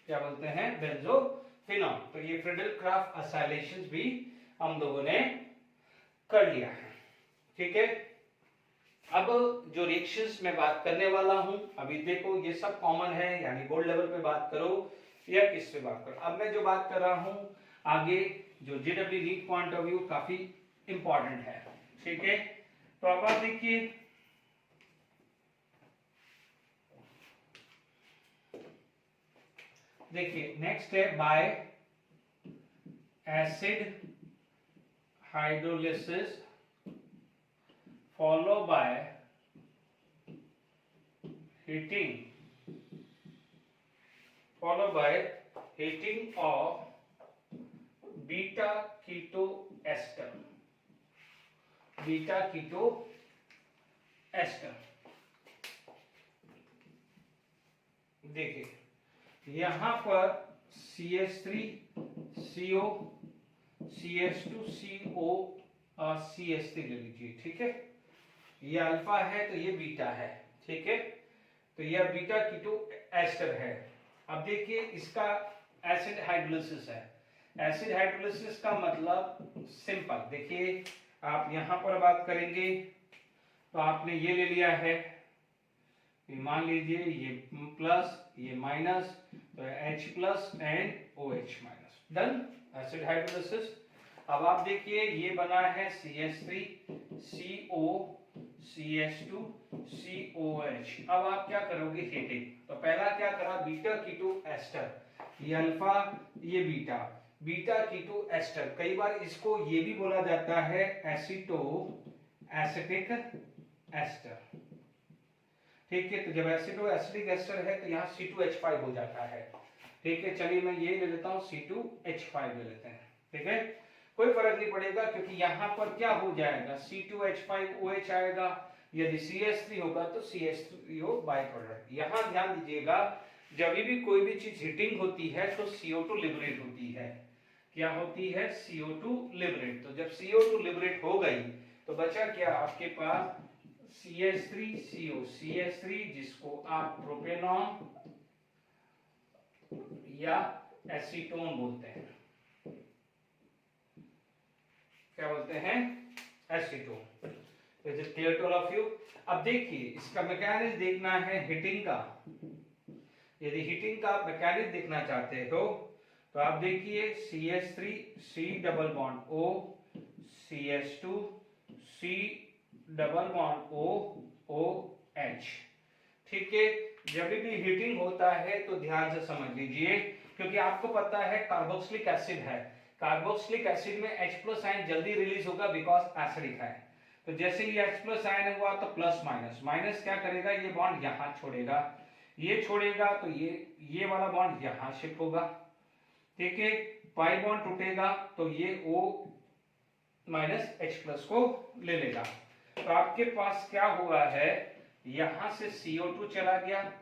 S1: क्या बोलते हैं, बेंजोफिनॉल। तो ये फ्रीडेलक्राफ्ट एसाइलेशन भी हम लोगों ने कर लिया है। ठीक है, अब जो रिएक्शंस मैं बात करने वाला हूं, अभी देखो ये सब कॉमन है, यानी बोर्ड लेवल पे बात करो या किस पे बात करो। अब मैं जो बात कर रहा हूं आगे, जो जेडब्ल्यू नीट पॉइंट ऑफ व्यू काफी इंपॉर्टेंट है। ठीक है, तो अब आप देखिए नेक्स्ट है by acid hydrolysis follow by heating of beta keto ester. देखिए यहां पर CH3CO, CH2CO और CH3 ले लीजिए। ठीक है, ये अल्फा है तो ये बीटा है। ठीक है, तो यह बीटा कीटो एस्टर है। अब देखिए इसका एसिड हाइड्रोलिसिस है। एसिड हाइड्रोलिसिस का मतलब सिंपल, देखिए आप यहां पर बात करेंगे तो आपने ये ले लिया है, मान लीजिए ये प्लस ये माइनस, तो H plus and OH minus, done, acid hydrolysis. अब आप देखिए ये बना है CH3CO, CH2COH। अब आप क्या करोगे, हीटिंग। तो पहला क्या करा, बीटा कीटो एस्टर, ये अल्फा ये बीटा, बीटा कीटो एस्टर। कई बार इसको ये भी बोला जाता है एसिटिक एस्टर। ठीक है, तो जब एसिटिक एस्टर है तो यहाँ C2H5 हो जाता है। ठीक है, चलिए मैं ये ले लेता हूँ, C2H5 ले लेते हैं। ठीक है, कोई फर्क नहीं पड़ेगा क्योंकि यहाँ पर क्या हो जाएगा, C2H5OH आएगा, यदि CH3 होगा तो CH3O बाय प्रोडक्ट। यहाँ ध्यान दीजिएगा, जब भी कोई भी चीज हीटिंग होती है तो CO2 लिबरेट होती है। क्या होती है, CO2 लिबरेट। तो जब CO2 लिबरेट हो गई तो बचा क्या आपके पास, CH3CO, CH3 जिसको आप प्रोपेनॉन या एसीटोन बोलते हैं। क्या बोलते हैं, acetone. Is it clear to all of you. अब देखिए इसका मैकेनिज्म देखना है हीटिंग का। यदि हीटिंग का मैकेनिज्म देखना चाहते हो तो आप देखिए CH3 C double bond O, CH2 C double bond O OH। ठीक है, जब भी हीटिंग होता है तो ध्यान से समझ लीजिए, क्योंकि आपको पता है कार्बोक्सिलिक एसिड है, कार्बोक्सिलिक एसिड में H+ आयन जल्दी रिलीज होगा बिकॉज एसिडिक है। तो जैसे ही H+ आयन हुआ तो प्लस माइनस, माइनस क्या करेगा, ये बॉन्ड यहां छोड़ेगा, ये छोड़ेगा तो ये वाला बॉन्ड यहां शिफ्ट होगा। ठीक है, पाई बॉन्ड टूटेगा तो ये O माइनस H+ को ले लेगा। तो आपके पास क्या हुआ है, यहां से CO2 चला गया,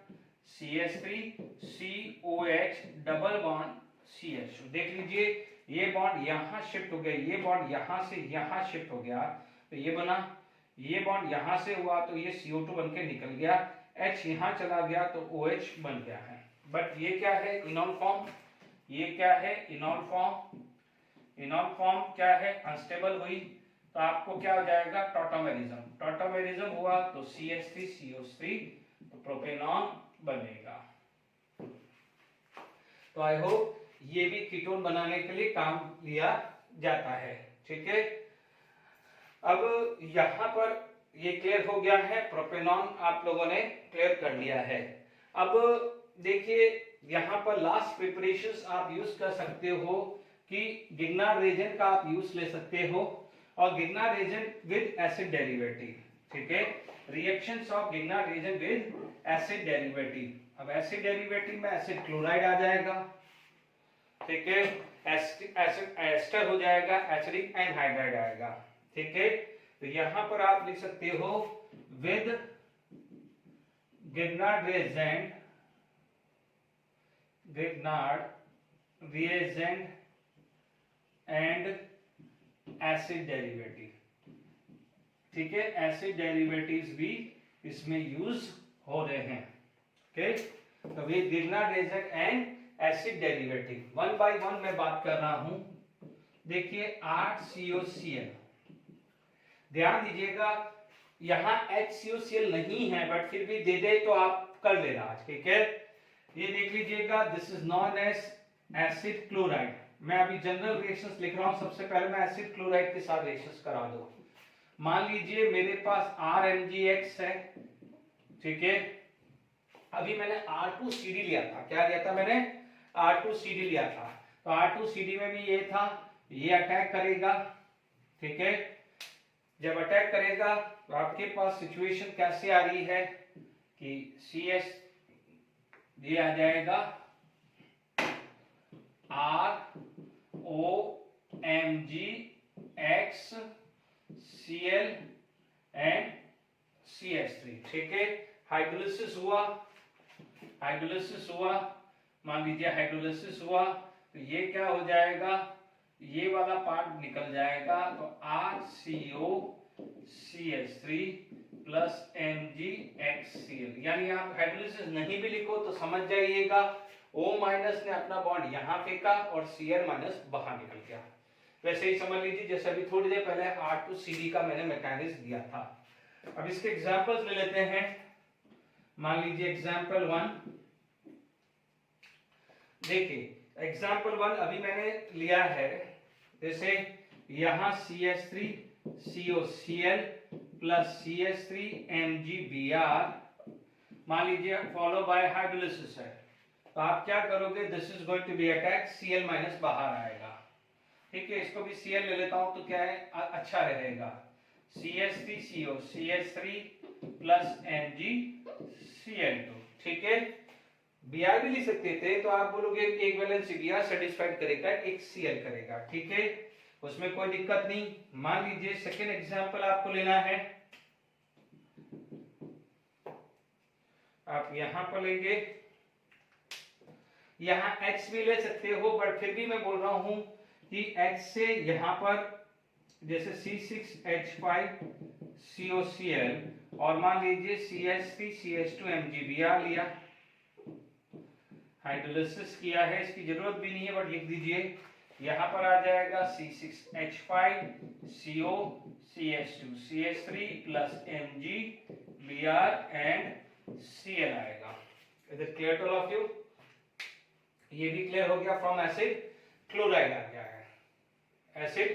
S1: CH3 COH double bond CH2। देख लीजिए ये बॉन्ड यहां शिफ्ट हो गया, ये बॉन्ड यहां से यहां शिफ्ट हो गया, तो ये बना, ये बॉन्ड यहां से हुआ तो ये CO2 बन के निकल गया, H यहां चला गया तो OH बन गया है। बट ये क्या है, इनॉन फॉर्म, ये क्या है, इनॉन फॉर्म। इनॉन फॉर्म क्या है, अनस्टेबल हुई तो आपको क्या हो जाएगा, टॉटोमेरिज्म। टॉटोमेरिज्म हुआ तो CH3 CH3 तो प्रोपेनॉन बनेगा। तो आई होप ये भी कीटोन बनाने के लिए काम लिया जाता है। ठीक है, अब यहां पर ये क्लियर हो गया है, प्रोपेनॉन आप लोगों ने क्लियर कर लिया है। अब देखिए यहां पर लास्ट प्रिपरेशंस आप यूज कर सकते हो कि गिग्नार्ड रेजेंट का आप यूज ले सकते हो, और Grignard reagent with acid derivative. ठीक है, reactions of Grignard reagent with acid derivative. अब एसिड डेरिवेटिव में एसिड क्लोराइड आ जाएगा, ठीक है, एसिड एस्टर हो जाएगा, एसिडिक एनहाइड्राइड आएगा। ठीक है, तो यहां पर आप लिख सकते हो with Grignard reagent, Grignard reagent and acid derivative. ठीक है, एसिड डेरिवेटिव्स भी इसमें यूज हो रहे हैं। ओके, तो with Grignard reagent and acid derivative. One by one मैं बात कर रहा हूं। देखिए 8COCl, ध्यान दीजिएगा यहां HCOCl नहीं है, बट फिर भी दे दे तो आप कर लेना आज। ठीक है, ये देख लीजिएगा, this is known as acid chloride. मैं अभी जनरल रिएक्शंस लिख रहा हूं, सबसे पहले मैं एसिड क्लोराइड के साथ रिएक्शंस करा दो। मान लीजिए मेरे पास RMgX है, ठीक है, अभी मैंने R2CD लिया था, क्या लिया था मैंने, R2CD लिया था, तो R2CD में भी ये था, ये अटैक करेगा। ठीक है, जब अटैक करेगा तो आपके पास सिचुएशन कैसे आ रही है कि CS ये आ जाएगा ROMgX Cl एंड CH3। ठीक है, हाइड्रोलिसिस हुआ, हाइड्रोलिसिस हुआ, मान लीजिए हाइड्रोलिसिस हुआ तो ये क्या हो जाएगा, ये वाला पार्ट निकल जाएगा, तो RCOCH3 प्लस MgXCl। यानी आप हाइड्रोलिसिस नहीं भी लिखो तो समझ जाइएगा O माइनस ने अपना बॉन्ड यहां फेंका और Cl माइनस बाहर निकल गया। वैसे ही समझ लीजिए जैसे अभी थोड़ी देर पहले R2CD का मैंने मैकेनिज्म दिया था। अब इसके एग्जांपल्स ले लेते हैं। मान लीजिए एग्जांपल 1, देखिए एग्जांपल 1 अभी मैंने लिया है, जैसे यहां CH3 COCl plus CH3 MgBr, मान लीजिए फॉलो बाय हाइड्रोलिसिस है, तो आप क्या करोगे, this is going to be attack, Cl minus बाहर आएगा। ठीक है, इसको भी Cl ले लेता हूं तो क्या है, अच्छा रहेगा, CH3CO CH3 प्लस MgCl2। ठीक है, Br भी लिख सकते थे, तो आप बोलोगे कि एक वैलेंस Br सेटिस्फाइड करेगा, एक Cl करेगा। ठीक है, उसमें कोई दिक्कत नहीं। मान लीजिए सेकेंड एग्जांपल आपको लेना है, आप यहां पर लेंगे, यहां H भी ले सकते हो, बट फिर भी मैं बोल रहा हूं कि H से यहां पर जैसे C6H5COCl और मान लीजिए CH3CH2 MgBr लिया, हाइड्रोलिसिस किया है, इसकी जरूरत भी नहीं है बट लिख दीजिए, यहां पर आ जाएगा C6H5CO CH2 CH3 plus MgBr and Cl आएगा। Is it clear to all of you? ये भी क्लियर हो गया। फ्रॉम एसिड क्लोराइड आ गया है, एसिड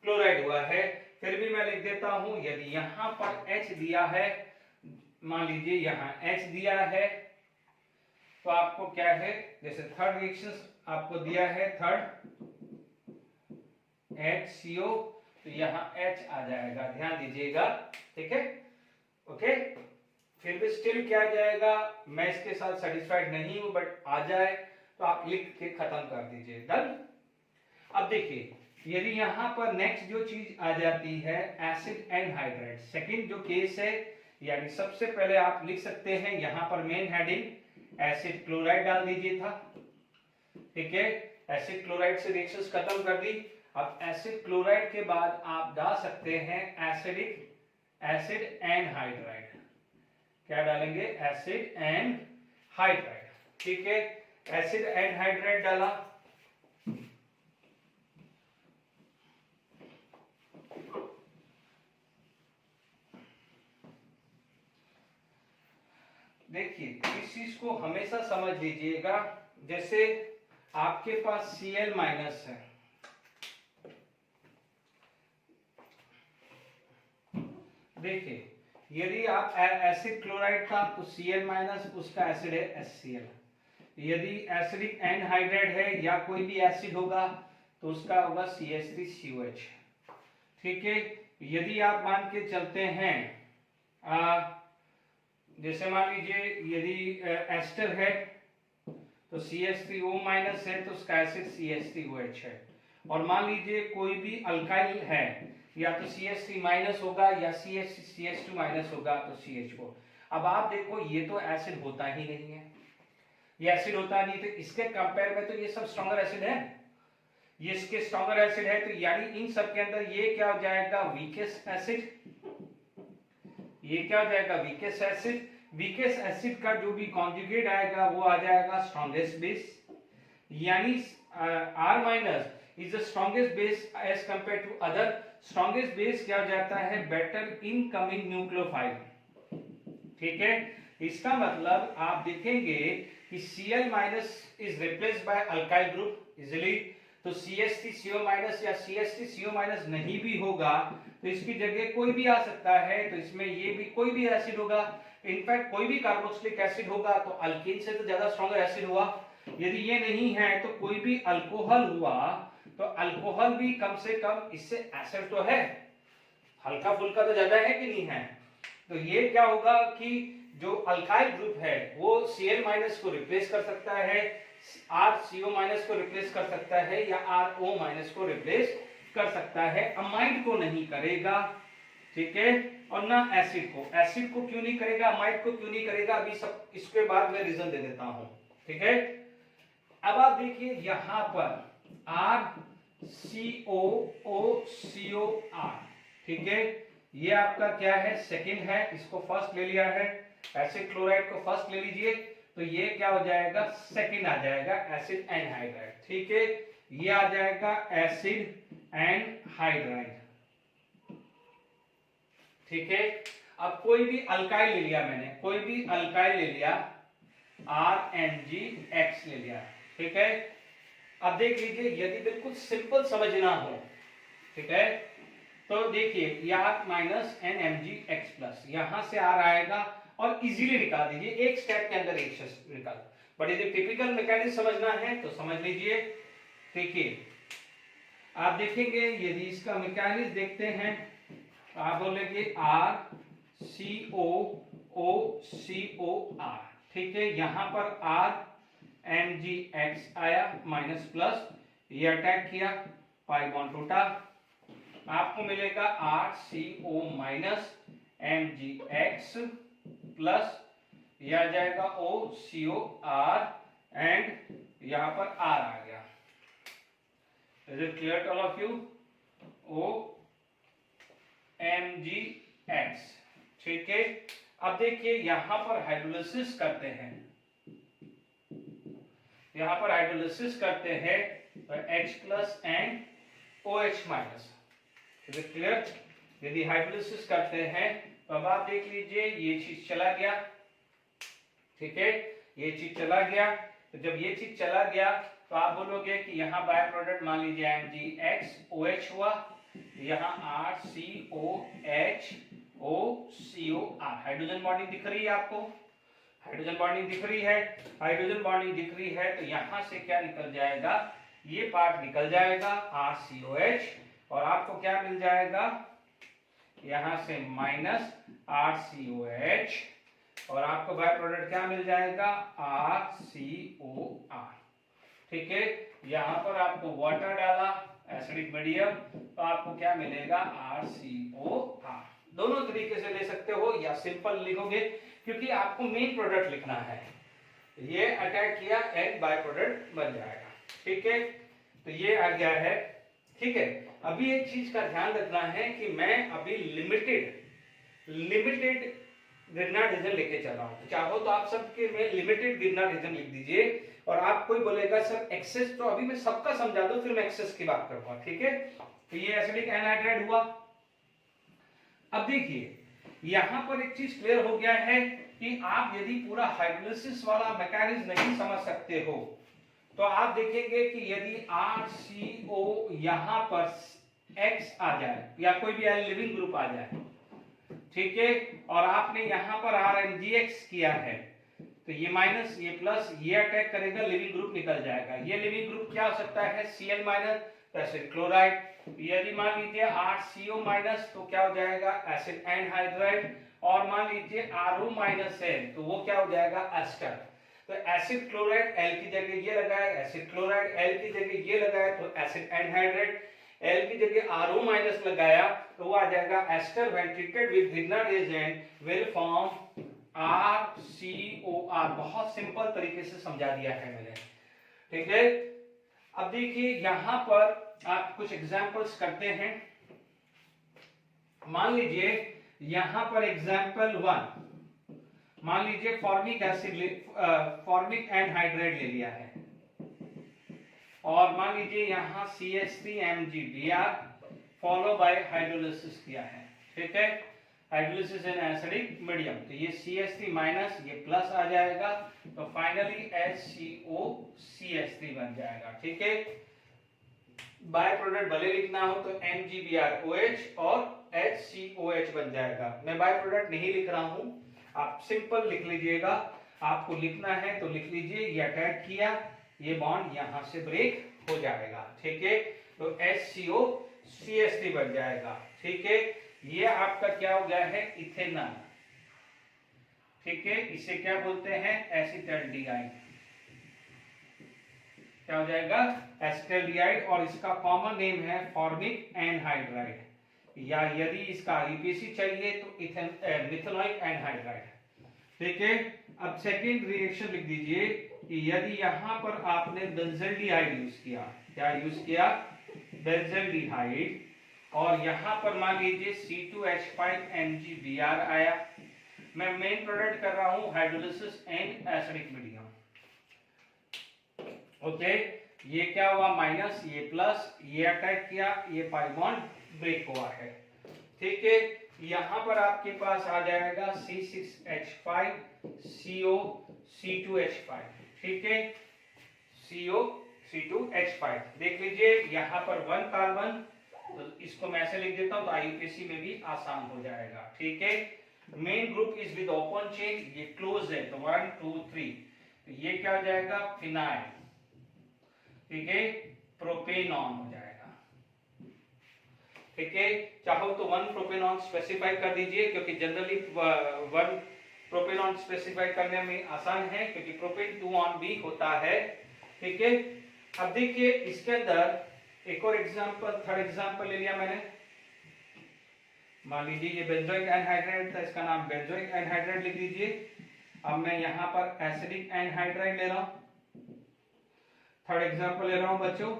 S1: क्लोराइड हुआ है। फिर भी मैं लिख देता हूं, यदि यहां पर H दिया है, मान लीजिए यहां H दिया है, तो आपको क्या है, जैसे थर्ड रिएक्शन आपको दिया है, थर्ड HCO, तो यहां H आ जाएगा, ध्यान दीजिएगा, ठीक है, ओके। फिर भी स्टिल क्या आ जाएगा, मैं इसके साथ सेटिस्फाइड नहीं हूं, बट आ जाए तो आप लिख के खत्म कर दीजिए, डन। अब देखिए, यदि यहां पर नेक्स्ट जो चीज आ जाती है एसिड एनहाइड्राइड, सेकंड जो केस है, यानी सबसे पहले आप लिख सकते हैं यहां पर मेन हेडिंग एसिड क्लोराइड डाल दीजिए था, ठीक है। एसिड क्लोराइड से रिएक्शंस खत्म कर दी। अब एसिड क्लोराइड के बाद आप डाल सकते हैं एसिड एनहाइड्राइड, क्या डालेंगे, एसिड एनहाइड्राइड, ठीक है। एसिड एनहाइड्राइड डाला, देखिए इस चीज को हमेशा समझ लीजिएगा, जैसे आपके पास Cl माइनस है, देखिए यदि आप एसिड क्लोराइड था तो Cl माइनस, उसका एसिड है HCl। यदि एसिडिक एनहाइड्राइड है या कोई भी एसिड होगा तो उसका होगा CH3COH, ठीक है। यदि आप मान के चलते हैं जैसे मान लीजिए यदि एस्टर है तो CH3O माइनस है तो उसका एसिड CH3OH है, और मान लीजिए कोई भी अल्काइल है, या तो CH3 माइनस होगा या CH2 माइनस होगा तो CH4। अब आप देखो ये तो एसिड होता ही नहीं है, ये एसिड होता नहीं, तो इसके कंपेयर में तो ये सब स्ट्रॉन्गर एसिड है, ये इसके स्ट्रॉन्गर एसिड है, तो यानी इन सब के अंदर ये क्या हो जाएगा, वीकेस्ट एसिड, ये क्या हो जाएगा, वीकेस्ट एसिड। वीकेस्ट एसिड का जो भी कॉन्जुगेट आएगा वो आ जाएगा स्ट्रॉन्गेस्ट बेस, यानी R minus is the strongest base as compare to other. Strongest base क्या हो जाता है, बेटर इनकमिंग न्यूक्लियोफाइल, ठीक है। इसका मतलब आप देखेंगे कि Cl minus is replaced by alkyl group easily, तो CH3CO माइनस या CH3CO माइनस नहीं भी होगा तो इसकी जगह कोई भी आ सकता है, तो इसमें ये भी कोई भी एसिड होगा, इनफैक्ट कोई भी कार्बोक्सिलिक एसिड होगा तो अल्कीन से तो ज्यादा स्ट्रॉन्गर एसिड हुआ। यदि ये नहीं है तो कोई भी अल्कोहल हुआ, तो अल्कोहल भी कम से कम इससे एसिड तो है, हल्का फुल्का तो ज्यादा है कि नहीं है। तो ये क्या होगा कि जो अल्काइल ग्रुप है वो Cl माइनस को रिप्लेस कर सकता है, RCO माइनस को रिप्लेस कर सकता है, या RO माइनस को रिप्लेस कर सकता है, अमाइड को नहीं करेगा, ठीक है। और ना एसिड को क्यों नहीं करेगा, अमाइड को क्यों नहीं करेगा, अभी सब इसके बाद मैं रीजन दे देता हूं, ठीक है। अब आप देखिए यहां पर RCOOCOR, ठीक है, ये आपका क्या है, सेकंड है, इसको फर्स्ट ले लिया है, एसिड क्लोराइड को फर्स्ट ले लीजिए, तो ये क्या हो जाएगा, सेकंड आ जाएगा एसिड एनहाइड्राइड, ठीक है। ये आ जाएगा एसिड एनहाइड्राइड, ठीक है। अब कोई भी अल्काइल ले लिया मैंने, कोई भी अल्काइल ले लिया, RMgX ले लिया, ठीक है। अब देख लीजिए यदि बिल्कुल सिंपल समझना हो, ठीक है, तो देखिए यार माइनस NMgX प्लस, यहां से R आएगा और इजीली निकाल दीजिए, एक स्टेप के अंदर एक निकाल। बट यदि टिपिकल मैकेनिज्म समझना है तो समझ लीजिए, देखिए आप देखेंगे यदि इसका मैकेनिज्म देखते हैं, आप बोलेंगे RCOOCOR, ठीक है। यहां पर RMgX आया माइनस प्लस, ये अटैक किया, पाई बॉन्ड टूटा, आपको मिलेगा RCO माइनस MgX प्लस, ये आ जाएगा OCOR एंड यहां पर R आ गया। Is it clear to all of you, OMgX, ठीक है। अब देखिए यहां पर हाइड्रोलिसिस करते हैं, यहां पर हाइड्रोलिसिस करते हैं तो H plus and OH minus, is it clear. यदि हाइड्रोलिसिस करते हैं तो अब आप देख लीजिए ये चीज चला गया, ठीक है, ये चीज चला गया, तो जब ये चीज चला गया तो आप बोलोगे कि यहाँ बाय प्रोडक्ट मान लीजिए MgX हुआ, यहाँ RCOHOCOR, हाइड्रोजन बॉन्डिंग दिख रही है आपको, हाइड्रोजन बॉन्डिंग दिख रही है, हाइड्रोजन बॉन्डिंग दिख रही है, तो यहाँ से क्या निकल जाएगा, ये पार्ट निकल जाएगा RCOH, और आपको क्या मिल जाएगा, यहाँ से माइनस RCOH, और आपको बाय प्रोडक्ट क्या मिल जाएगा RCOR। ठीक है, यहाँ पर आपको वाटर डाला एसिडिक मीडियम, तो आपको क्या मिलेगा RCOR। दोनों तरीके से ले सकते हो या सिंपल लिखोगे, क्योंकि आपको मेन प्रोडक्ट लिखना है, ये अटैक किया एंड बाय प्रोडक्ट बन जाएगा। ठीक है, तो ये आ गया है। ठीक है, अभी एक चीज का ध्यान रखना है कि मैं अभी लिमिटेड ग्रिग्नार्ड रीजन लेके चल रहा हूं, चाहो तो आप सबके में लिमिटेड ग्रिग्नार्ड रीजन लिख दीजिए, और आप कोई बोलेगा सर एक्सेस, तो अभी मैं सबका समझा दूं फिर मैं एक्सेस की बात करूंगा। ठीक है, तो ये एसिडिक एनहाइड्राइड हुआ। अब देखिए यहां पर एक चीज क्लियर हो गया है कि आप यदि पूरा हाइड्रोलिसिस वाला मैकेनिज्म नहीं समझ सकते हो, तो आप देखेंगे कि यदि RCO यहां पर X आ जाए या कोई भी लिविंग ग्रुप आ जाए, ठीक है, और आपने यहां पर RMgX किया है, तो ये माइनस ये प्लस ये अटैक करेगा, लिविंग ग्रुप निकल जाएगा। ये लिविंग ग्रुप क्या हो सकता है Cl माइनस, एसिड क्लोराइड। यदि मान लीजिए RCO माइनस तो क्या हो जाएगा एसिड एनहाइड्राइड, और मान लीजिए RO माइनस है तो वो क्या हो जाएगा एस्टर। तो एसिड क्लोराइड L की जगह ये लगाए, एसिड क्लोराइड L की जगह ये लगाए, तो एसिड एनहाइड्राइड L की जगह RO माइनस लगाया तो वो आ जाएगा ester when treated with Grignard agent will form RCOR। बहुत सिंपल तरीके से समझा दिया है मैंने। ठीक है, अब देखिए यहां पर आप कुछ एग्जांपल्स करते हैं। मान लीजिए यहां पर एग्जांपल 1, मान लीजिए फॉर्मिक एसिड फॉर्मिक एनहाइड्राइड ले लिया है, और मान लीजिए यहां CH3MgBr फॉलो बाय हाइड्रोलिसिस किया है। ठीक है, हाइड्रोलिसिस इन एसिडिक मीडियम, तो ये CH3 माइनस ये प्लस आ जाएगा, तो फाइनली HCOCH3 बन जाएगा। ठीक है, बाय प्रोडक्ट भले लिखना हो तो MgBrOH और HCOH बन जाएगा। मैं बाय प्रोडक्ट नहीं लिख रहा हूं, आप सिंपल लिख लीजिएगा। आपको लिखना है तो लिख लीजिए, ये अटैक किया, ये बॉन्ड यहां से ब्रेक हो जाएगा। ठीक है, तो HCOCH3 बन जाएगा। ठीक है, ये आपका क्या हो गया है इथेनॉल। ठीक है, इसे क्या बोलते हैं एसिटल्डिहाइड, क्या हो जाएगा एसिटल्डिहाइड, और इसका कॉमन नेम है फॉर्मिक एनहाइड्राइड, या यदि इसका यूपीसी चाहिए तो मिथेनॉइक एनहाइड्राइड। ठीक है, अब सेकेंड रिएक्शन लिख दीजिए कि यदि यहां पर आपने बेंजल्डिहाइड यूज किया, क्या यूज किया बेंजल्डिहाइड, और यहां पर मान लीजिए C2H5MgBr आया, मैं मेन प्रोडक्ट कर रहा हूं hydrolysis and acidic medium. Okay, ये क्या हुआ माइनस ये प्लस, ये अटैक किया, ये पाई बॉन्ड ब्रेक हुआ है। ठीक है, यहां पर आपके पास आ जाएगा C6H5 CO C2H5। ठीक है, CO C2H5 देख लीजिए, यहां पर 1 कार्बन, तो इसको मैं ऐसे लिख देता हूं तो आईयूपीएसी में भी आसान हो जाएगा। ठीक है, main group is with open chain, ये क्लोज है, तो 1 2 3, तो ये क्या हो जाएगा फिनाइल। ठीक है, प्रोपेनॉन हो जाएगा। ठीक है, चाहो तो 1 प्रोपेनॉन स्पेसिफाई कर दीजिए, क्योंकि जनरली 1 प्रोपेनॉन स्पेसिफाई करने में आसान है, क्योंकि प्रोपेन 2 ऑन भी होता है। ठीक है, अब देखिए इसके अंदर एक और एग्जांपल, थर्ड एग्जांपल ले लिया मैंने। मान लीजिए ये बेंजोइक एनहाइड्राइड था, इसका नाम बेंजोइक एनहाइड्राइड लिख दीजिए। अब मैं यहां पर एसिडिक एनहाइड्राइड ले रहा हूं, थर्ड एग्जांपल ले रहा हूं बच्चों,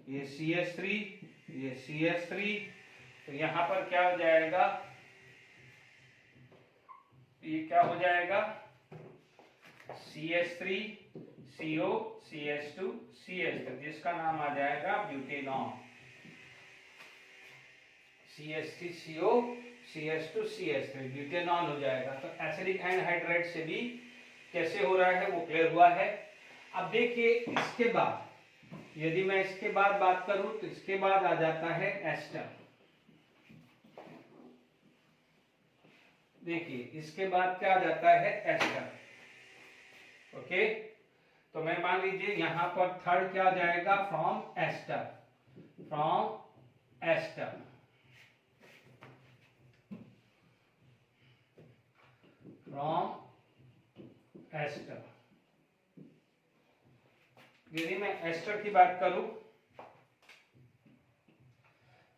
S1: ये CH3 ये CH3, तो यहां पर क्या हो जाएगा, ये क्या हो जाएगा CH3 CO CH2 CH3, जिसका नाम आ जाएगा butanone. CH3 CO CH2 CH3 butanone हो जाएगा। तो एसिडिक एनहाइड्राइड से भी कैसे हो रहा है वो क्लियर हुआ है। अब देखिए इसके बाद, यदि मैं इसके बाद बात करूं तो इसके बाद आ जाता है एस्टर। देखिए इसके बाद क्या आ जाता है, एस्टर। ओके, तो मैं मान लीजिए यहां पर थर्ड क्या आ जाएगा, from ester, from ester, from ester. यदि मैं एस्टर की बात करूं,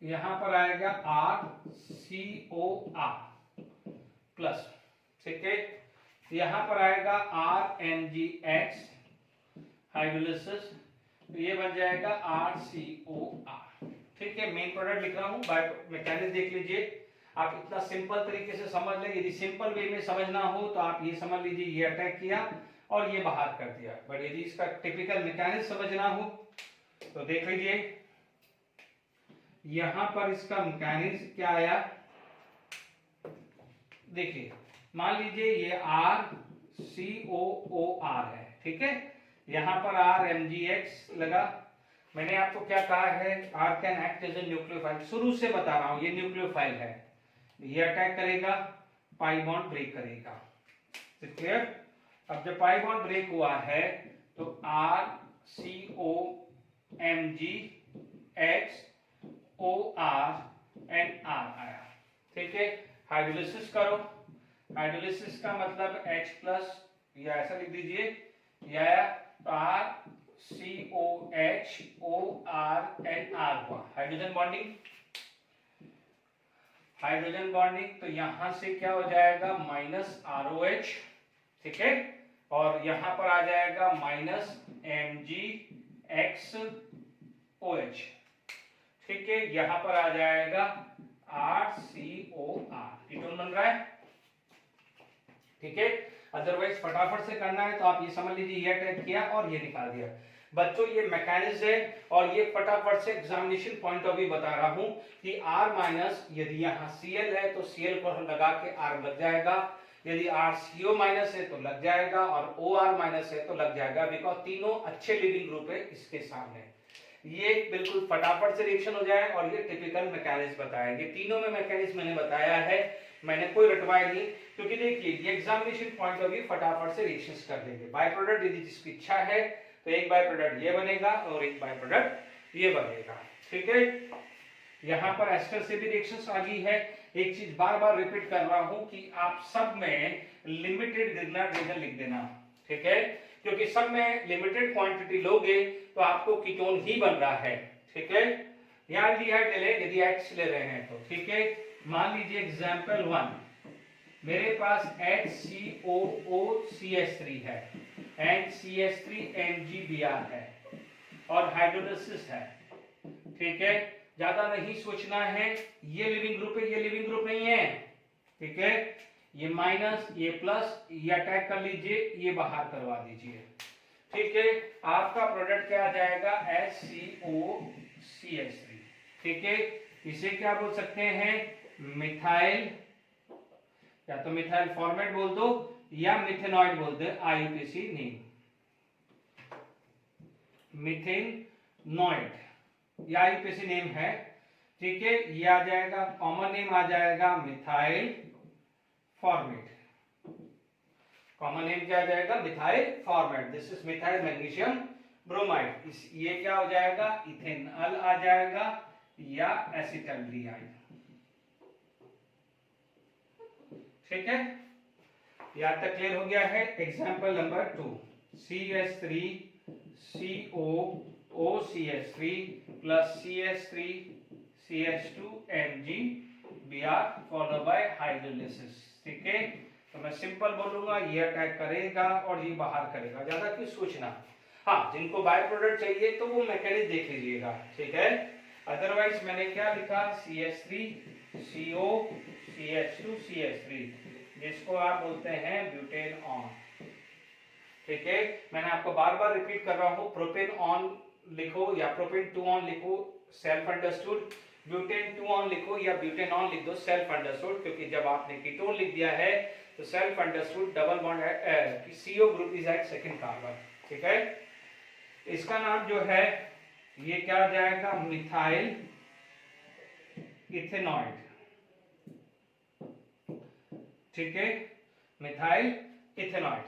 S1: यहां पर आएगा RCOR प्लस, ठीक है। यहां पर आएगा RMGX हाइड्रोलिसिस, तो ये बन जाएगा RCOR, ठीक है। मेन प्रोडक्ट लिख रहा हूं, बट मैकेनिज्म देख लीजिए, आप इतना सिंपल तरीके से समझ लें। यदि सिंपल वे में समझना हो तो आप ये समझ लीजिए, ये अटैक किया और ये बाहर कर दिया। बट यदि इसका टिपिकल मैकेनिज्म समझना हो तो देख लीजिए, यहां पर इसका मैकेनिज्म क्या आया, देखिए मान लीजिए ये RCOOR है, ठीक है। यहां पर RMGX लगा। मैंने आपको क्या कहा है, R can act as a nucleophile, शुरू से बता रहा हूं, ये न्यूक्लियोफाइल है, ये अटैक करेगा, पाई बॉन्ड ब्रेक करेगा, क्लियर। अब जब पाई बॉन्ड ब्रेक हुआ है तो RCOMGXORNR आया, ठीक है। हाइड्रोलिसिस करो, हाइड्रोलिसिस का मतलब H प्लस, या ऐसा लिख दीजिए, या RCOHORNR हुआ, हाइड्रोजन बॉन्डिंग, हाइड्रोजन बॉन्डिंग। तो यहां से क्या हो जाएगा, -ROH, ठीक है, और यहां पर आ जाएगा -MgXOH, ठीक है। यहां पर आ जाएगा RCOR, कीटोन बन रहा है, ठीक है। अदरवाइज फटाफट से करना है तो आप ये समझ लीजिए, ये अटैक किया और ये निकाल दिया। बच्चों ये मैकेनिज्म है, और ये फटाफट से एग्जामिनेशन पॉइंट ऑफ व्यू बता रहा हूं कि R माइनस, यदि यहाँ Cl है तो Cl को लगा के R लग जाएगा, यदि RCO माइनस है तो लग जाएगा, और OR माइनस है तो लग जाएगा, बिकॉज तीनों अच्छे लिविंग ग्रुप है इसके सामने। ये बिल्कुल फटाफट से रिएक्शन हो जाए, और ये टिपिकल मैकेनिज्म बताया, ये तीनों में मैकेनिज्म मैंने बताया है, मैंने कोई रटवाया नहीं, क्योंकि देखिए ये एग्जामिनेशन पॉइंट ऑफ व्यू फटाफट से रिएक्शंस कर देंगे। बाय प्रोडक्ट यदि जिसकी इच्छा है तो एक बाय प्रोडक्ट ये बनेगा और एक बाय प्रोडक्ट ये बनेगा, ठीक है। यहां पर एस्टर से भी रिएक्शंस आ गई है। एक चीज बार बार रिपीट कर रहा हूं कि आप सब में लिमिटेड गिरना रीजन लिख देना, ठीक है, क्योंकि सब में लिमिटेड क्वांटिटी लोगे तो आपको कीटोन ही बन रहा है, ठीक है। यहां एल्डिहाइड ले लें यदि H ले रहे हैं तो, ठीक है। मान लीजिए एग्जांपल 1, मेरे पास HCOOCH3 है, NCH3NGBr है, और हाइड्रोलिसिस है, ठीक है। ज्यादा नहीं सोचना है, ये लिविंग ग्रुप है, ये लिविंग ग्रुप नहीं है, ठीक है। ये माइनस, ये प्लस, ये अटैक कर लीजिए, ये बाहर करवा दीजिए, ठीक है। आपका प्रोडक्ट क्या आ जाएगा, HCOCH3, ठीक है। इसे क्या बोल सकते हैं, मिथाइल, या तो मिथाइल फॉर्मेट बोल दो या मिथेनॉइड बोल दो, IUPAC नेम, मिथेनॉइड, ये IUPAC नेम है, ठीक है। ये आ जाएगा, कॉमन नेम आ जाएगा मिथाइल फॉर्मेट, कॉमन नेम क्या आ जाएगा, methyl formate. This is methyl magnesium bromide. ये क्या हो जाएगा, इथेनॉल आ जाएगा या एसिटल्डिहाइड, ठीक है। यहां तक क्लियर हो गया है। Example number 2, CH3COOCH3 plus CH3CH2MgBr follow by hydrolysis, ठीक है। तो मैं सिंपल बोलूंगा, ये अटैक करेगा और ये बाहर करेगा, ज्यादा क्यों सोचना। हाँ, जिनको बाय प्रोडक्ट चाहिए तो वो मैकेनिज्म देख लीजिएगा, ठीक है। अदरवाइज मैंने क्या लिखा, CH3CO CH2CH3, जिसको आप बोलते हैं ब्यूटेन ऑन, ठीक है। मैंने आपको बार बार रिपीट कर रहा हूं, प्रोपेन ऑन लिखो या प्रोपेन 2 ऑन लिखो, सेल्फ अंडरस्टूड। ब्यूटेन 2 ऑन लिखो या ब्यूटेन ऑन लिख दो, सेल्फ अंडरस्टूड, क्योंकि जब आपने कीटोन लिख दिया है तो self understood, double bond CO group is at second carbon, ठीक है। इसका नाम जो है ये क्या आ जाएगा, मिथाइल इथेनॉइड। ठीक है, मिथाइल इथेनॉइड।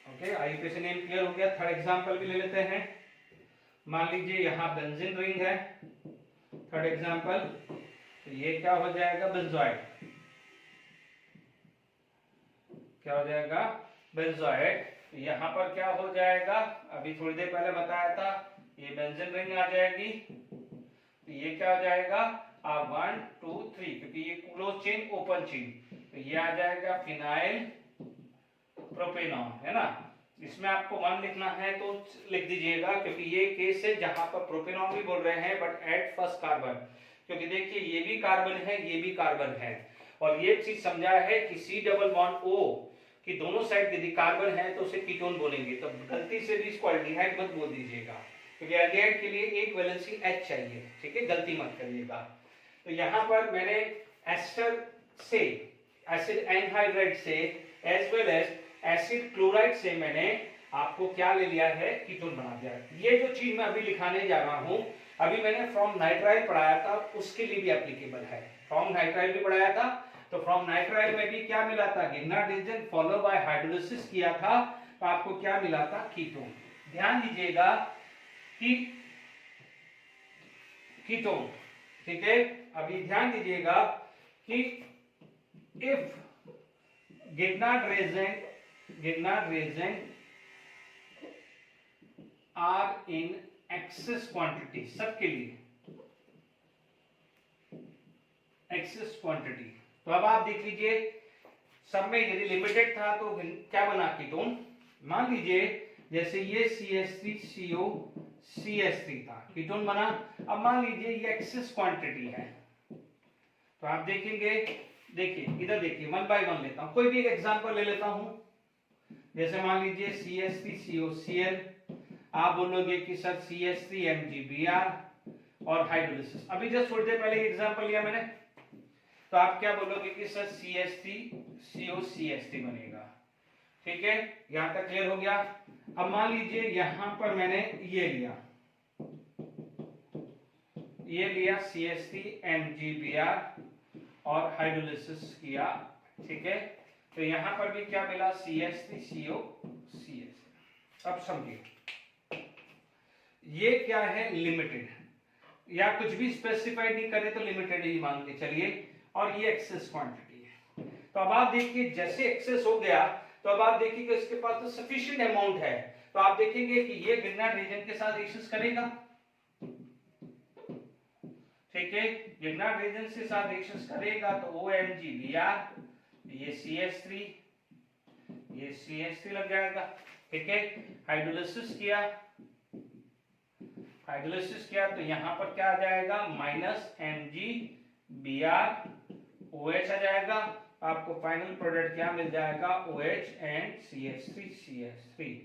S1: ओके, आईपी से नेम क्लियर हो गया। थर्ड एग्जांपल भी ले लेते हैं। मान लीजिए यहाँ बेंजीन रिंग है, थर्ड एग्जांपल, तो ये क्या हो जाएगा, बेंजोइड। क्या हो जाएगा, बेंजोइड। यहाँ पर क्या हो जाएगा, अभी थोड़ी देर पहले बताया था, ये बेंजीन रिंग आ जाएगी, तो ये क्या हो जाएगा, 1 2 3, क्योंकि ये क्लोज चेन ओपन चेन, तो ये आ जाएगा फिनाइल प्रोपेनॉन, है ना। इसमें आपको 1 लिखना है तो लिख दीजिएगा, क्योंकि ये केस है जहां पर प्रोपेनॉन भी बोल रहे हैं बट एट फर्स्ट कार्बन, क्योंकि देखिए ये भी कार्बन है, ये भी कार्बन है, और ये चीज समझा है कि C डबल बॉन्ड O कि दोनों साइड यदि कार्बन है तो उसे कीटोन बोलेंगे, तो गलती से भी इसको एल्डिहाइड मत बोल दीजिएगा, क्योंकि एल्डिहाइड के लिए एक वैलेंसी H चाहिए। ठीक है, गलती मत करिएगा। तो यहाँ पर मैंने एस्टर से, एसिड एनहाइड्राइड से as well as acid chloride से मैंने आपको क्या ले लिया है, कीटोन बना दिया है। ये जो चीज मैं अभी लिखाने जा रहा हूं, अभी मैंने फ्रॉम नाइट्राइल पढ़ाया था, उसके लिए भी एप्लीकेबल है। फ्रॉम नाइट्राइल भी पढ़ाया था, तो फ्रॉम नाइट्राइल में भी क्या मिला था, गिरनार्ड रीजन फॉलो बाय हाइड्रोलिसिस किया था, तो आपको क्या मिला था, कीटोन। ध्यान दीजिएगा कि कीटोन, ठीक है, अभी ध्यान दीजिएगा कि if गिरनार्ड reagent are in excess quantity, सबके लिए excess quantity, तो अब आप देख लीजिए सब में यदि लिमिटेड था तो क्या बना कीटोन। मान लीजिए जैसे ये CH3CO CH3 था, कीटोन बना। अब मान लीजिए ये एक्सेस क्वांटिटी है, तो आप देखेंगे, देखिए इधर देखिए, 1 बाय 1 लेता हूं, कोई भी एक एग्जांपल ले लेता हूं। जैसे मान लीजिए CH3COCl, आप बोलोगे कि सर CH3MgBr और हाइड्रोलिसिस। अभी जस्ट थोड़ी देर पहले एग्जांपल लिया मैंने, तो आप क्या बोलोगे कि सर CH3COCH3 बनेगा। ठीक है, यहां तक क्लियर हो गया। अब मान लीजिए यहां पर मैंने ये लिया CH3MgBr और हाइड्रोलिसिस किया। ठीक है, तो यहां पर भी क्या मिला, CH3COCH। अब समझिए ये क्या है, लिमिटेड, या कुछ भी स्पेसिफाइड नहीं करे तो लिमिटेड ही मान के चलिए, और ये एक्सेस क्वांटिटी है। तो अब आप देखिए जैसे एक्सेस हो गया, तो अब आप देखिए कि इसके पास तो सफिशिएंट अमाउंट है, तो आप देखेंगे कि ये गिरनार्ड रीजन के साथ रिएक्शन करेगा। ठीक है, गिरनार्ड रीजन के साथ रिएक्शन करेगा, तो OMgBr, ये CH3, ये CH3 लग जाएगा। ठीक है, हाइड्रोलिसिस किया तो यहां पर क्या आ जाएगा, -MgBr OH आ जाएगा। आपको फाइनल प्रोडक्ट क्या मिल जाएगा, OH एंड CH3।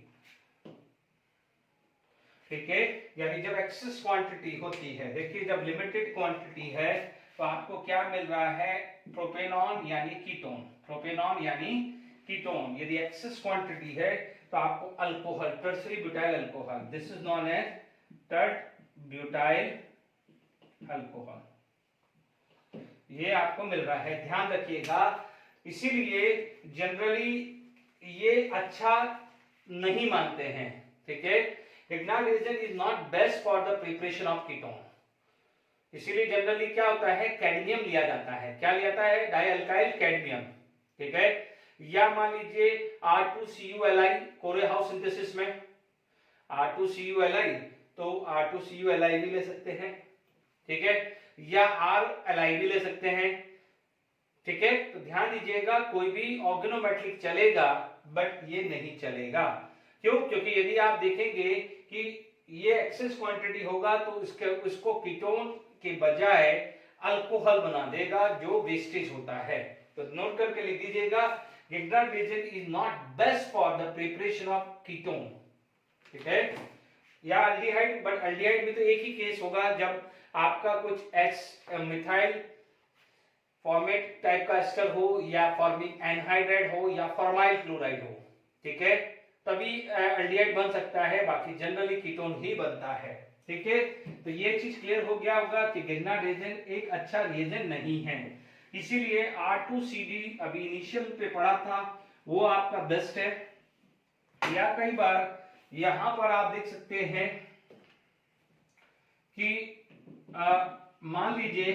S1: ठीक है, यानी जब एक्सेस क्वांटिटी होती है, देखिए जब लिमिटेड क्वांटिटी है तो आपको क्या मिल रहा है, प्रोपेनॉन यानी कीटोन। प्रोपेनॉन यानी कीटोन। यदि एक्सेस क्वांटिटी है तो आपको alcohol, tertiary butyl alcohol, this is known as tert butyl alcohol, ये आपको मिल रहा है। ध्यान रखिएगा, इसीलिए जनरली ये अच्छा नहीं मानते हैं। ठीक है, Grignard reagent is not best for the preparation of ketone, इसीलिए जनरली क्या होता है, कैडमियम लिया जाता है। क्या लिया जाता है, डाइअल्काइल कैडमियम। ठीक है, या मान लीजिए R2CuLi, कोरेहाउस सिंथेसिस में R2CuLi, तो R2CuLi भी ले सकते हैं। ठीक है, या RLi भी ले सकते हैं। ठीक है, तो ध्यान दीजिएगा कोई भी ऑर्गेनोमेट्रिक चलेगा बट ये नहीं चलेगा। क्यों, क्योंकि यदि आप देखेंगे कि ये एक्सेस क्वांटिटी होगा तो इसको कीटोन के बजाय अल्कोहल बना देगा, जो वेस्टेज होता है। तो नोट करके लिख दीजिएगा, Grignard reagent is not best for the preparation of ketone. ठीक है, या एल्डिहाइड, बट एल्डिहाइड में तो एक ही केस होगा जब आपका कुछ मिथाइल फॉर्मेट टाइप का एस्टर हो, या फॉर्मिक एनहाइड्राइड हो, या फॉर्माइल क्लोराइड हो। ठीक है, तभी एल्डिहाइड बन सकता है, बाकी जनरली कीटोन ही बनता है। ठीक है, तो ये चीज क्लियर हो गया होगा कि ग्रिग्नार्ड रिएजेंट एक अच्छा रिएजेंट नहीं है, इसीलिए R2CD अभी इनिशियल पे पढ़ा था वो आपका बेस्ट है। या कई बार यहां पर आप देख सकते हैं कि मान लीजिए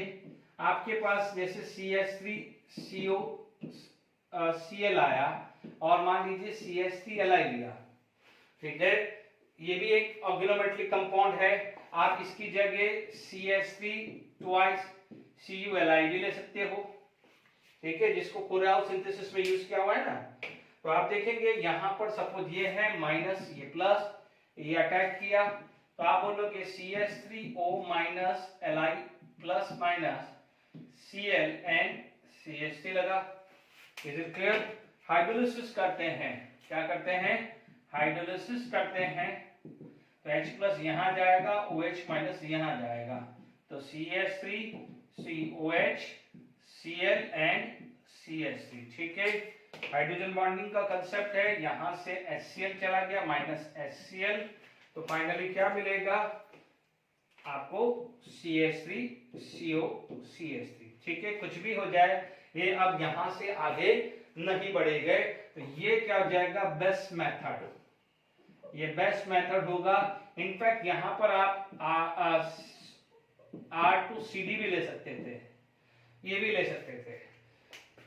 S1: आपके पास जैसे CH3CO Cl आया और मान लीजिए CH3Li लिया, ठीक है, ये भी एक ऑर्गेनोमेट्रिक कंपाउंड है, आप इसकी जगह CH3 ट्वाइस CuLi भी ले सकते हो। ठीक है, जिसको कोरेल सिंथेसिस में यूज किया हुआ है ना। तो आप देखेंगे यहां पर सपोज ये है माइनस, ये प्लस, ये अटैक किया, तो आप बोलोगे CH3O minus Li plus minus Cl and CH3 लगा। Is it clear? हाइड्रोलिसिस करते हैं, क्या करते हैं? हाइड्रोलिसिस करते हैं, तो H प्लस यहां जाएगा, OH माइनस यहां जाएगा, तो CH3 COH Cl and CH3। ठीक है, हाइड्रोजन बॉन्डिंग का कंसेप्ट है, यहां से HCl चला गया माइनस HCl, तो फाइनली क्या मिलेगा आपको? CH3CO CH3। ठीक है, कुछ भी हो जाए ये अब यहां से आगे नहीं बढ़े गए, तो ये क्या हो जाएगा? बेस्ट मेथड, ये बेस्ट मेथड होगा। इनफैक्ट यहां पर आप R2CD भी ले सकते थे, ये भी ले सकते थे।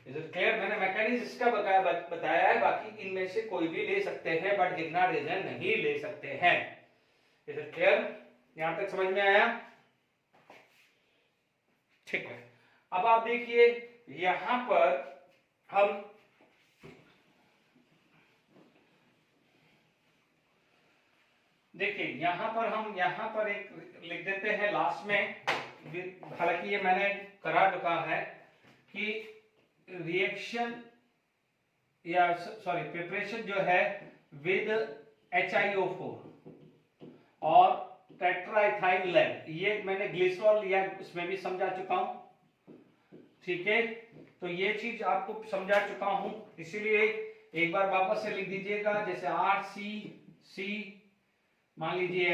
S1: Is it clear? मैंने मैकेनिज्म इसका बताया है, बाकी इनमें से कोई भी ले सकते हैं, बट ग्रिग्नार्ड रिएजेंट नहीं ले सकते हैं। Is it clear? यहां तक समझ में आया? ठीक है, अब आप देखिए यहां पर हम देखिए हम यहां पर एक लिख देते हैं लास्ट में, हालांकि ये मैंने करा चुका है कि रिएक्शन या सॉरी प्रिपरेशन जो है विद HiO4 और टेट्राइथाइल लेड, ये मैंने ग्लिसरॉल लिया, उसमें भी समझा चुका हूं। ठीक है, तो ये चीज आपको समझा चुका हूं, इसीलिए एक बार वापस से लिख दीजिएगा, जैसे RCC मान लीजिए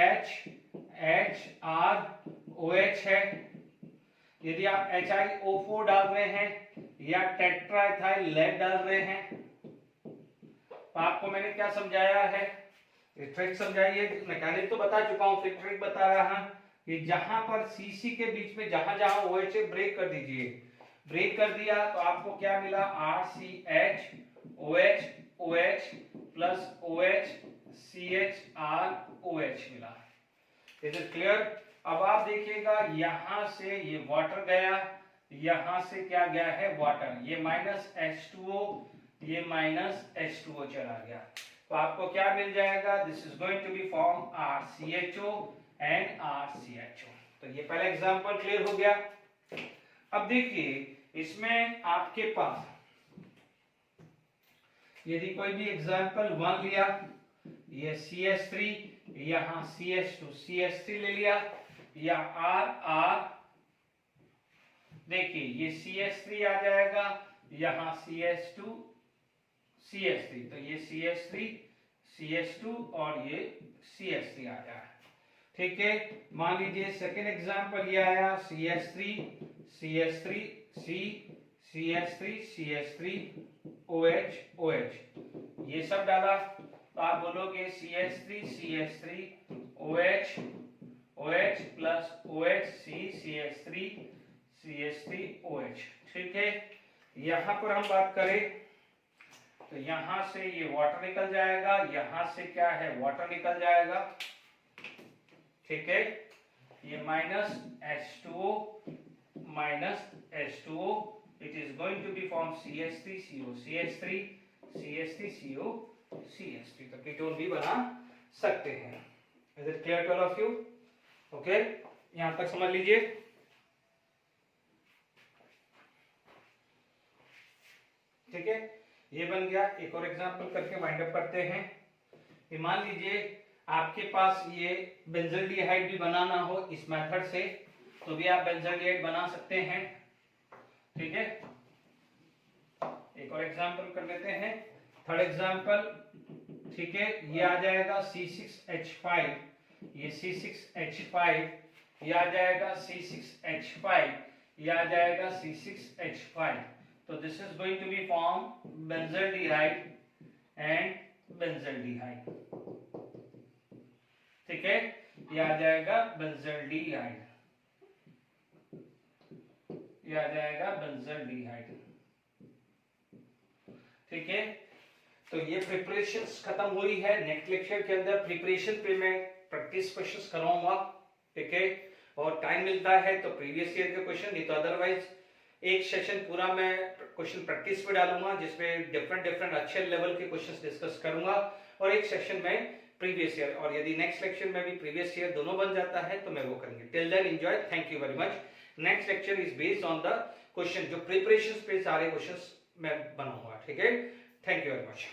S1: HROH है, यदि आप HiO4 डाल रहे हैं या टेट्राइथाइल लेड डाल रहे हैं, तो आपको मैंने क्या समझाया है? ट्रिक समझाइए, मैकेनिज्म तो बता चुका हूं, फिर ट्रिक बता रहा हूं कि जहां पर CC के बीच में जहां जहां OH है ब्रेक कर दीजिए, ब्रेक कर दिया तो आपको क्या मिला? RCH OH OH plus OH CHROH मिला। Is it clear? अब आप देखिएगा यहां से ये वाटर गया, यहां से क्या गया है? वाटर, ये माइनस H2O, ये माइनस H2O चला गया, तो आपको क्या मिल जाएगा? This is going to be form RCHO and RCHO। तो ये पहला एग्जांपल क्लियर हो गया। अब देखिए इसमें आपके पास यदि कोई भी एग्जांपल 1 लिया, ये CH3, यहां CH2 CH3 ले लिया, या R देखिए ये CH3 आ जाएगा, यहां CH2 CH3, तो ये CH3 CH2 और ये CH3 आ जाए। ठीक है, मान लीजिए सेकेंड एग्जांपल ये आया, CH3 CH3 C CH3 CH3 OH OH, ये सब डाला, तो आप बोलोगे CH3 CH3 OH OH plus OH C CH3 CH3 OH। ठीक है, यहां पर हम बात करें तो यहां से ये वाटर निकल जाएगा, यहां से क्या है? वाटर निकल जाएगा। ठीक है, ये minus H2O minus H2O, it is going to be form CH3CO CH3 CH3CO CH3, तो कीटोन भी बना सकते हैं। Is it clear to all of you? Okay, यहां तक समझ लीजिए। ठीक है, ये बन गया। एक और एग्जांपल करके वाइंड अप करते हैं कि मान लीजिए आपके पास ये बेंजल्डिहाइड भी बनाना हो इस मेथड से, तो भी आप बेंजल्डिहाइड बना सकते हैं। ठीक है, एक और एग्जांपल कर लेते हैं, थर्ड एग्जांपल ठीक है, ये आ जाएगा C6H5, ये C6H5, ये आ जाएगा C6H5, ये आ जाएगा C6H5। तो this is going to be form benzaldehyde and benzaldehyde. ठीक है, ये आ जाएगा बेंजल्डिहाइड, ये आ जाएगा बेंजल्डिहाइड। ठीक है, तो ये प्रिपरेशंस खत्म हुई है। नेक्स्ट लेक्चर के अंदर प्रिपरेशन पे मैं प्रैक्टिस क्वेश्चंस कराऊंगा। ठीक है, और टाइम मिलता है तो प्रीवियस ईयर के क्वेश्चन, नहीं तो अदरवाइज एक सेशन पूरा मैं क्वेश्चन प्रैक्टिस पे डालूंगा जिसमें डिफरेंट अच्छे लेवल के क्वेश्चंस डिस्कस करूंगा, और एक सेशन में प्रीवियस ईयर, और यदि नेक्स्ट लेक्चर में भी प्रीवियस ईयर दोनों बन जाता है तो मैं वो करेंगे। Till then enjoy, thank you very much. Next lecture is based on the question, जो प्रिपरेशन पे सारे क्वेश्चंस मैं बनाऊंगा। ठीक है, थैंक यू वेरी मच।